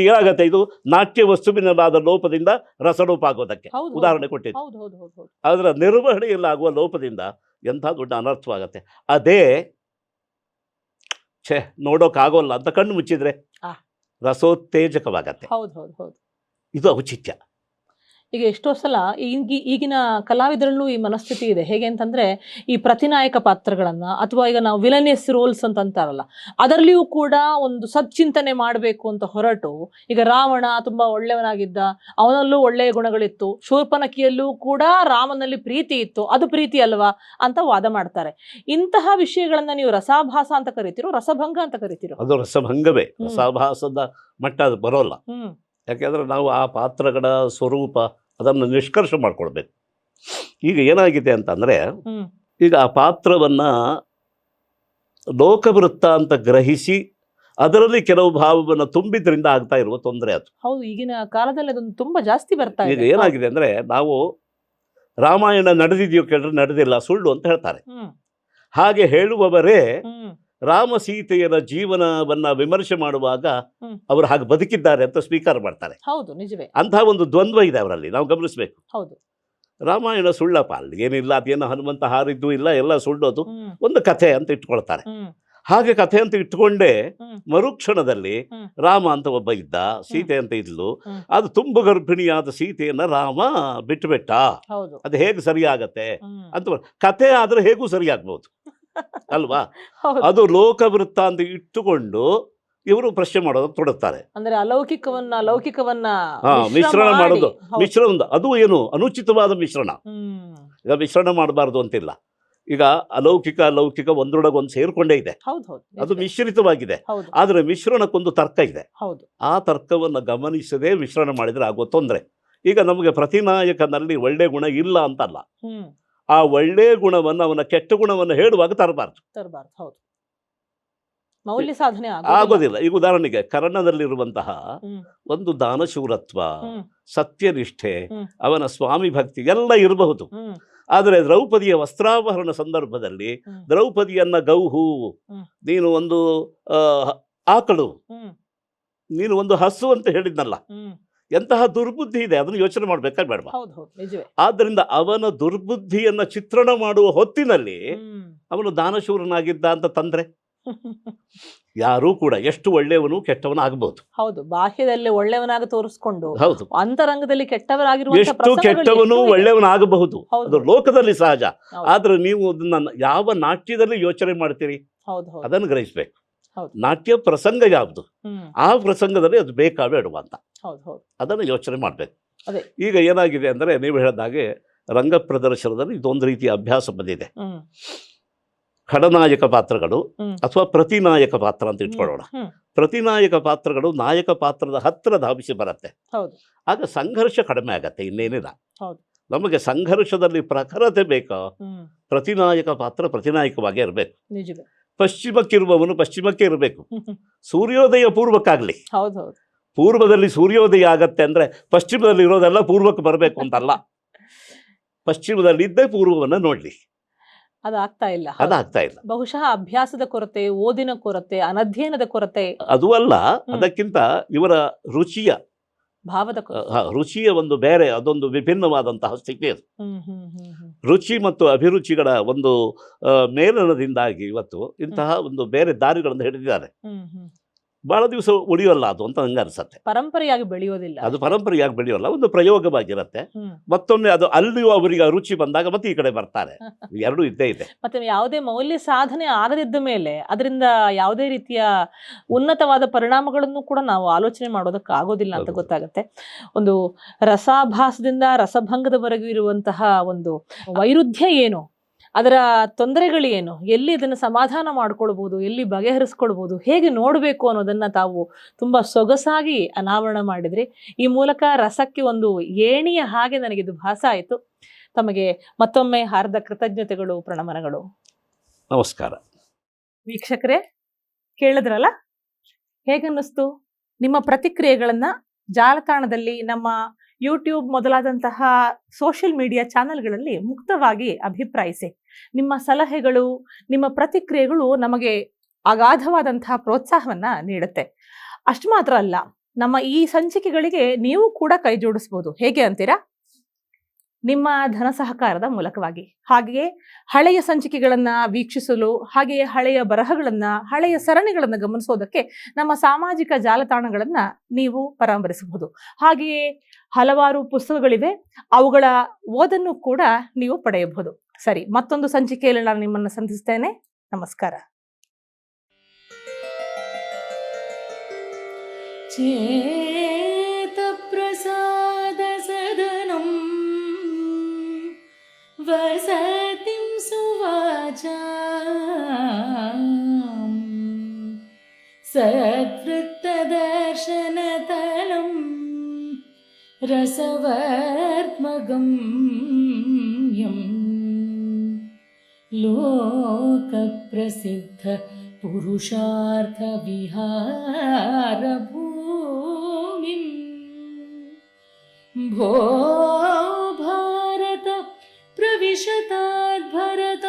ಏನಾಗತ್ತೆ, ಇದು ನಾಟ್ಯ ವಸ್ತುವಿನಲ್ಲಾದ ಲೋಪದಿಂದ ರಸಲೋಪ ಆಗೋದಕ್ಕೆ ಉದಾಹರಣೆ ಕೊಟ್ಟಿದ್ದು. ಹೌದು ಹೌದು ಹೌದು ಹೌದು. ಅದರ ನಿರ್ವಹಣೆಯಲ್ಲಾಗುವ ಲೋಪದಿಂದ ಎಂಥ ದೊಡ್ಡ ಅನರ್ಥವಾಗತ್ತೆ. ಅದೇ ನೋಡೋಕ್ಕಾಗೋಲ್ಲ ಅಂತ ಕಣ್ಣು ಮುಚ್ಚಿದ್ರೆ ರಸೋತ್ತೇಜಕವಾಗತ್ತೆ. ಹೌದು ಹೌದು ಹೌದು. ಇದು ಔಚಿತ್ಯ. ಈಗ ಎಷ್ಟೋ ಸಲ ಈಗಿನ ಕಲಾವಿದರಲ್ಲೂ ಈ ಮನಸ್ಥಿತಿ ಇದೆ. ಹೇಗೆ ಅಂತಂದ್ರೆ, ಈ ಪ್ರತಿನಾಯಕ ಪಾತ್ರಗಳನ್ನ ಅಥವಾ ಈಗ ನಾವು ವಿಲನಿಯಸ್ ರೋಲ್ಸ್ ಅಂತ ಅಂತಾರಲ್ಲ, ಅದರಲ್ಲಿಯೂ ಕೂಡ ಒಂದು ಸಚ್ಚಿಂತನೆ ಮಾಡಬೇಕು ಅಂತ ಹೊರಟು, ಈಗ ರಾವಣ ತುಂಬಾ ಒಳ್ಳೆಯವನಾಗಿದ್ದ, ಅವನಲ್ಲೂ ಒಳ್ಳೆಯ ಗುಣಗಳಿತ್ತು, ಶೂರ್ಪನಖಿಯಲ್ಲೂ ಕೂಡ ರಾಮನಲ್ಲಿ ಪ್ರೀತಿ ಇತ್ತು, ಅದು ಪ್ರೀತಿ ಅಲ್ವಾ ಅಂತ ವಾದ ಮಾಡ್ತಾರೆ. ಇಂತಹ ವಿಷಯಗಳನ್ನ ನೀವು ರಸಾಭಾಸ ಅಂತ ಕರಿತೀರೋ, ರಸಭಂಗ ಅಂತ ಕರಿತೀರೋ? ಅದು ರಸಭಂಗವೇ. ರಸಾಭಾಸದ ಮಟ್ಟ ಅದು ಬರೋಲ್ಲ. ಯಾಕೆಂದ್ರೆ ನಾವು ಆ ಪಾತ್ರಗಳ ಸ್ವರೂಪ ಅದನ್ನು ನಿಷ್ಕರ್ಷ ಮಾಡ್ಕೊಳ್ಬೇಕು. ಈಗ ಏನಾಗಿದೆ ಅಂತಂದ್ರೆ, ಈಗ ಆ ಪಾತ್ರವನ್ನ ಲೋಕವೃತ್ತ ಅಂತ ಗ್ರಹಿಸಿ ಅದರಲ್ಲಿ ಕೆಲವು ಭಾವವನ್ನು ತುಂಬಿದ್ರಿಂದ ಆಗ್ತಾ ಇರುವ ತೊಂದರೆ ಅದು. ಹೌದು, ಈಗಿನ ಕಾಲದಲ್ಲಿ ಅದೊಂದು ತುಂಬಾ ಜಾಸ್ತಿ ಬರ್ತಾ ಇದೆ. ಈಗ ಏನಾಗಿದೆ ಅಂದ್ರೆ, ನಾವು ರಾಮಾಯಣ ನಡೆದಿದೆಯೋ ಕೇಳಿದ್ರೆ ನಡೆದಿಲ್ಲ, ಸುಳ್ಳು ಅಂತ ಹೇಳ್ತಾರೆ. ಹಾಗೆ ಹೇಳುವವರೇ ರಾಮ ಸೀತೆಯರ ಜೀವನವನ್ನ ವಿಮರ್ಶೆ ಮಾಡುವಾಗ ಅವರು ಹಾಗೆ ಬದುಕಿದ್ದಾರೆ ಅಂತ ಸ್ವೀಕಾರ ಮಾಡ್ತಾರೆ. ಹೌದು, ನಿಜವೇ. ಅಂತಹ ಒಂದು ದ್ವಂದ್ವ ಇದೆ ಅವರಲ್ಲಿ, ನಾವು ಗಮನಿಸಬೇಕು. ಹೌದು, ರಾಮಾಯಣ ಸುಳ್ಳಪ್ಪ, ಅಲ್ಲಿ ಏನಿಲ್ಲ, ಅದೇನೋ ಹನುಮಂತ ಹಾರಿದ್ದು ಇಲ್ಲ, ಎಲ್ಲ ಸುಳ್ಳೋದು, ಒಂದು ಕಥೆ ಅಂತ ಇಟ್ಕೊಳ್ತಾರೆ. ಹಾಗೆ ಕಥೆ ಅಂತ ಇಟ್ಕೊಂಡೇ ಮರುಕ್ಷಣದಲ್ಲಿ ರಾಮ ಅಂತ ಒಬ್ಬ ಇದ್ದ, ಸೀತೆ ಅಂತ ಇದ್ಲು, ಅದು ತುಂಬ ಗರ್ಭಿಣಿಯಾದ ಸೀತೆಯನ್ನ ರಾಮ ಬಿಟ್ಟುಬಿಟ್ಟ, ಅದು ಹೇಗೆ ಸರಿಯಾಗತ್ತೆ ಅಂತ ಕಥೆ ಆದ್ರೆ ಹೇಗೂ ಸರಿಯಾಗ್ಬೋದು ಅಲ್ವಾ? ಅದು ಲೋಕವೃತ್ತ ಅಂತ ಇಟ್ಟುಕೊಂಡು ಇವರು ಪ್ರಶ್ನೆ ಮಾಡೋದಕ್ಕೆ ತೊಡಗ್ತಾರೆ. ಅಂದ್ರೆ ಲೌಕಿಕವನ್ನ ಮಿಶ್ರಣ ಮಾಡೋದು, ಮಿಶ್ರಣ ಅದು ಏನು ಅನುಚಿತವಾದ ಮಿಶ್ರಣ. ಈಗ ಮಿಶ್ರಣ ಮಾಡಬಾರ್ದು ಅಂತಿಲ್ಲ. ಈಗ ಲೌಕಿಕ ಒಂದರೊಳಗೊಂದು ಸೇರ್ಕೊಂಡೇ ಇದೆ, ಅದು ಮಿಶ್ರಿತವಾಗಿದೆ. ಆದ್ರೆ ಮಿಶ್ರಣಕ್ಕೊಂದು ತರ್ಕ ಇದೆ. ಆ ತರ್ಕವನ್ನು ಗಮನಿಸದೆ ಮಿಶ್ರಣ ಮಾಡಿದ್ರೆ ಆಗೋ ತೊಂದರೆ. ಈಗ ನಮಗೆ ಪ್ರತಿನಾಯಕನಲ್ಲಿ ಒಳ್ಳೆ ಗುಣ ಇಲ್ಲ ಅಂತಲ್ಲ, ಆ ಒಳ್ಳೆ ಗುಣವನ್ನು, ಅವನ ಕೆಟ್ಟ ಗುಣವನ್ನು ಹೇಳುವಾಗ ತರಬಾರ್ದು. ಹೌದು, ಮೌಲ್ಯ ಸಾಧನೆ ಆಗೋದಿಲ್ಲ. ಈಗ ಉದಾಹರಣೆಗೆ ಕರ್ಣದಲ್ಲಿರುವಂತಹ ಒಂದು ದಾನಶೂರತ್ವ, ಸತ್ಯನಿಷ್ಠೆ, ಅವನ ಸ್ವಾಮಿ ಭಕ್ತಿ ಎಲ್ಲ ಇರಬಹುದು. ಆದರೆ ದ್ರೌಪದಿಯ ವಸ್ತ್ರಾಪಹರಣ ಸಂದರ್ಭದಲ್ಲಿ ದ್ರೌಪದಿಯನ್ನ ಗೌಹು, ನೀನು ಒಂದು ಆಕಳು, ನೀನು ಒಂದು ಹಸು ಅಂತ ಹೇಳಿದ್ನಲ್ಲ, ಎಂತಹ ದುರ್ಬುದ್ಧಿ ಇದೆ, ಅದನ್ನು ಯೋಚನೆ ಮಾಡ್ಬೇಕಾ ಬೇಡವಾ? ಆದ್ದರಿಂದ ಅವನ ದುರ್ಬುದ್ಧಿಯನ್ನ ಚಿತ್ರಣ ಮಾಡುವ ಹೊತ್ತಿನಲ್ಲಿ ಅವನು ದಾನಶೂರನಾಗಿದ್ದ ಅಂತ ತಂದ್ರೆ ಯಾರೂ ಕೂಡ ಎಷ್ಟು ಒಳ್ಳೆಯವನು ಕೆಟ್ಟವನ ಆಗಬಹುದು. ಹೌದು, ಬಾಹ್ಯದಲ್ಲಿ ಒಳ್ಳೆಯವನಾಗಿ ತೋರಿಸ್ಕೊಂಡು ಹೌದು, ಅಂತರಂಗದಲ್ಲಿ ಕೆಟ್ಟವರಾಗಿರುವ ಎಷ್ಟು ಕೆಟ್ಟವನು ಒಳ್ಳೆಯವನಾಗಬಹುದು, ಅದು ಲೋಕದಲ್ಲಿ ಸಹಜ. ಆದ್ರೆ ನೀವು ಅದನ್ನ ಯಾವ ನಾಟ್ಯದಲ್ಲಿ ಯೋಚನೆ ಮಾಡ್ತೀರಿ ಅದನ್ನು ಗ್ರಹಿಸ್ಬೇಕು. ನಾಟ್ಯ ಪ್ರಸಂಗ ಯಾವುದು, ಆ ಪ್ರಸಂಗದಲ್ಲಿ ಅದು ಬೇಕಾ ಬೇಡವಾ ಅಂತ ಅದನ್ನು ಯೋಚನೆ ಮಾಡ್ಬೇಕು. ಈಗ ಏನಾಗಿದೆ ಅಂದ್ರೆ, ನೀವು ಹೇಳಿದಾಗೆ ರಂಗ ಪ್ರದರ್ಶನದಲ್ಲಿ ಇದೊಂದು ರೀತಿಯ ಅಭ್ಯಾಸ ಬಂದಿದೆ. ಖಡನಾಯಕ ಪಾತ್ರಗಳು ಅಥವಾ ಪ್ರತಿನಾಯಕ ಪಾತ್ರ ಅಂತ ಇಟ್ಕೊಳ್ಳೋಣ. ಪ್ರತಿನಾಯಕ ಪಾತ್ರಗಳು ನಾಯಕ ಪಾತ್ರದ ಹತ್ತಿರ ಧಾವಿಸಿ ಬರುತ್ತೆ, ಆಗ ಸಂಘರ್ಷ ಕಡಿಮೆ ಆಗತ್ತೆ, ಇನ್ನೇನಿಲ್ಲ. ನಮಗೆ ಸಂಘರ್ಷದಲ್ಲಿ ಪ್ರಖರತೆ ಬೇಕಾ, ಪ್ರತಿನಾಯಕ ಪಾತ್ರ ಪ್ರತಿನಾಯಕವಾಗಿ ಇರಬೇಕು. ಪಶ್ಚಿಮಕ್ಕಿರುವವನು ಪಶ್ಚಿಮಕ್ಕೆ ಇರಬೇಕು, ಸೂರ್ಯೋದಯ ಪೂರ್ವಕ್ಕಾಗ್ಲಿ. ಪೂರ್ವದಲ್ಲಿ ಸೂರ್ಯೋದಯ ಆಗತ್ತೆ ಅಂದ್ರೆ ಪಶ್ಚಿಮದಲ್ಲಿ ಇರೋದೆಲ್ಲ ಪೂರ್ವಕ್ಕೆ ಬರಬೇಕು ಅಂತಲ್ಲ, ಪಶ್ಚಿಮದಲ್ಲಿ ಇದ್ದೇ ಪೂರ್ವವನ್ನು ನೋಡ್ಲಿ, ಅದಾಗ್ತಾ ಇಲ್ಲ. ಬಹುಶಃ ಅಭ್ಯಾಸದ ಕೊರತೆ, ಓದಿನ ಕೊರತೆ, ಅನಧ್ಯಯನದ ಕೊರತೆ ಅದು ಅಲ್ಲ, ಅದಕ್ಕಿಂತ ಇವರ ರುಚಿಯ ಒಂದು ಬೇರೆ, ಅದೊಂದು ವಿಭಿನ್ನವಾದಂತಹ ಸ್ಥಿತಿ ಅದು. ರುಚಿ ಮತ್ತು ಅಭಿರುಚಿಗಳ ಒಂದು ಮೇಲನದಿಂದಾಗಿ ಇವತ್ತು ಇಂತಹ ಒಂದು ಬೇರೆ ದಾರಿಗಳನ್ನು ಹಿಡಿದಿದ್ದಾರೆ. ಬಹಳ ದಿವಸ ಉಳಿಯೋಲ್ಲ ಅದು ಅಂತ ನಂಗೆ ಅನ್ಸತ್ತೆ. ಪರಂಪರೆಯಾಗಿ ಬೆಳೆಯೋದಿಲ್ಲ, ಅದು ಪರಂಪರೆಯಾಗಿ ಬೆಳೆಯೋಲ್ಲ, ಒಂದು ಪ್ರಯೋಗವಾಗಿರುತ್ತೆ. ಮತ್ತೊಮ್ಮೆ ಅದು ಅಲ್ಲಿಯೂ ಅವರಿಗೆ ರುಚಿ ಬಂದಾಗ ಮತ್ತೆ ಈ ಕಡೆ ಬರ್ತಾರೆ, ಎರಡೂ ಇದ್ದೇ ಇದೆ. ಮತ್ತೆ ಯಾವುದೇ ಮೌಲ್ಯ ಸಾಧನೆ ಆಗದಿದ್ದ ಮೇಲೆ ಅದರಿಂದ ಯಾವುದೇ ರೀತಿಯ ಉನ್ನತವಾದ ಪರಿಣಾಮಗಳನ್ನು ಕೂಡ ನಾವು ಆಲೋಚನೆ ಮಾಡೋದಕ್ಕೆ ಆಗೋದಿಲ್ಲ ಅಂತ ಗೊತ್ತಾಗುತ್ತೆ. ಒಂದು ರಸಾಭಾಸದಿಂದ ರಸಭಂಗದವರೆಗೂ ಇರುವಂತಹ ಒಂದು ವೈರುಧ್ಯ ಏನು ಅದರ ತೊಂದರೆಗಳೇನು, ಎಲ್ಲಿ ಅದನ್ನು ಸಮಾಧಾನ ಮಾಡ್ಕೊಳ್ಬೋದು, ಎಲ್ಲಿ ಬಗೆಹರಿಸ್ಕೊಳ್ಬೋದು, ಹೇಗೆ ನೋಡಬೇಕು ಅನ್ನೋದನ್ನು ತಾವು ತುಂಬ ಸೊಗಸಾಗಿ ಅನಾವರಣ ಮಾಡಿದ್ರಿ. ಈ ಮೂಲಕ ರಸಕ್ಕೆ ಒಂದು ಏಣಿಯ ಹಾಗೆ ನನಗಿದು ಭಾಸ ಆಯಿತು. ತಮಗೆ ಮತ್ತೊಮ್ಮೆ ಹಾರ್ದ ಕೃತಜ್ಞತೆಗಳು, ಪ್ರಣಮನಗಳು. ನಮಸ್ಕಾರ. ವೀಕ್ಷಕರೇ, ಕೇಳಿದ್ರಲ್ಲ, ಹೇಗನ್ನಿಸ್ತು? ನಿಮ್ಮ ಪ್ರತಿಕ್ರಿಯೆಗಳನ್ನು ಜಾಲತಾಣದಲ್ಲಿ, ನಮ್ಮ ಯೂಟ್ಯೂಬ್ ಮೊದಲಾದಂತಹ ಸೋಷಿಯಲ್ ಮೀಡಿಯಾ ಚಾನೆಲ್ಗಳಲ್ಲಿ ಮುಕ್ತವಾಗಿ ಅಭಿಪ್ರಾಯಿಸಿ. ನಿಮ್ಮ ಸಲಹೆಗಳು, ನಿಮ್ಮ ಪ್ರತಿಕ್ರಿಯೆಗಳು ನಮಗೆ ಅಗಾಧವಾದಂತಹ ಪ್ರೋತ್ಸಾಹವನ್ನು ನೀಡುತ್ತೆ. ಅಷ್ಟು ಮಾತ್ರ ಅಲ್ಲ, ನಮ್ಮ ಈ ಸಂಚಿಕೆಗಳಿಗೆ ನೀವು ಕೂಡ ಕೈ ಜೋಡಿಸ್ಬೋದು. ಹೇಗೆ ಅಂತೀರಾ? ನಿಮ್ಮ ಧನ ಸಹಕಾರದ ಮೂಲಕವಾಗಿ. ಹಾಗೆಯೇ ಹಳೆಯ ಸಂಚಿಕೆಗಳನ್ನು ವೀಕ್ಷಿಸಲು, ಹಾಗೆಯೇ ಹಳೆಯ ಬರಹಗಳನ್ನು, ಹಳೆಯ ಸರಣಿಗಳನ್ನು ಗಮನಿಸೋದಕ್ಕೆ ನಮ್ಮ ಸಾಮಾಜಿಕ ಜಾಲತಾಣಗಳನ್ನು ನೀವು ಪರಾಮರಿಸಬಹುದು. ಹಾಗೆಯೇ ಹಲವಾರು ಪುಸ್ತಕಗಳಿವೆ, ಅವುಗಳ ಓದನ್ನು ಕೂಡ ನೀವು ಪಡೆಯಬಹುದು. ಸರಿ, ಮತ್ತೊಂದು ಸಂಚಿಕೆಯಲ್ಲಿ ನಾನು ನಿಮ್ಮನ್ನು ಸಂಧಿಸ್ತೇನೆ. ನಮಸ್ಕಾರ. ಚೇತ ಪ್ರಸಾದ ಸದನಂ ವಸತಿಂ ಸುವಾಚಾಂ ಸದ್ವೃತ್ತದರ್ಶನತಲಂ ರಸವರ್ತ್ಮಗಂ ಯಂ ಲೋಕಪ್ರಸಿದ್ಧ ಪುರುಷಾರ್ಥ ವಿಹಾರಭೂಮಿಂ ಭೋ ಭಾರತ ಪ್ರವಿಶತಾದ್ ಭರತ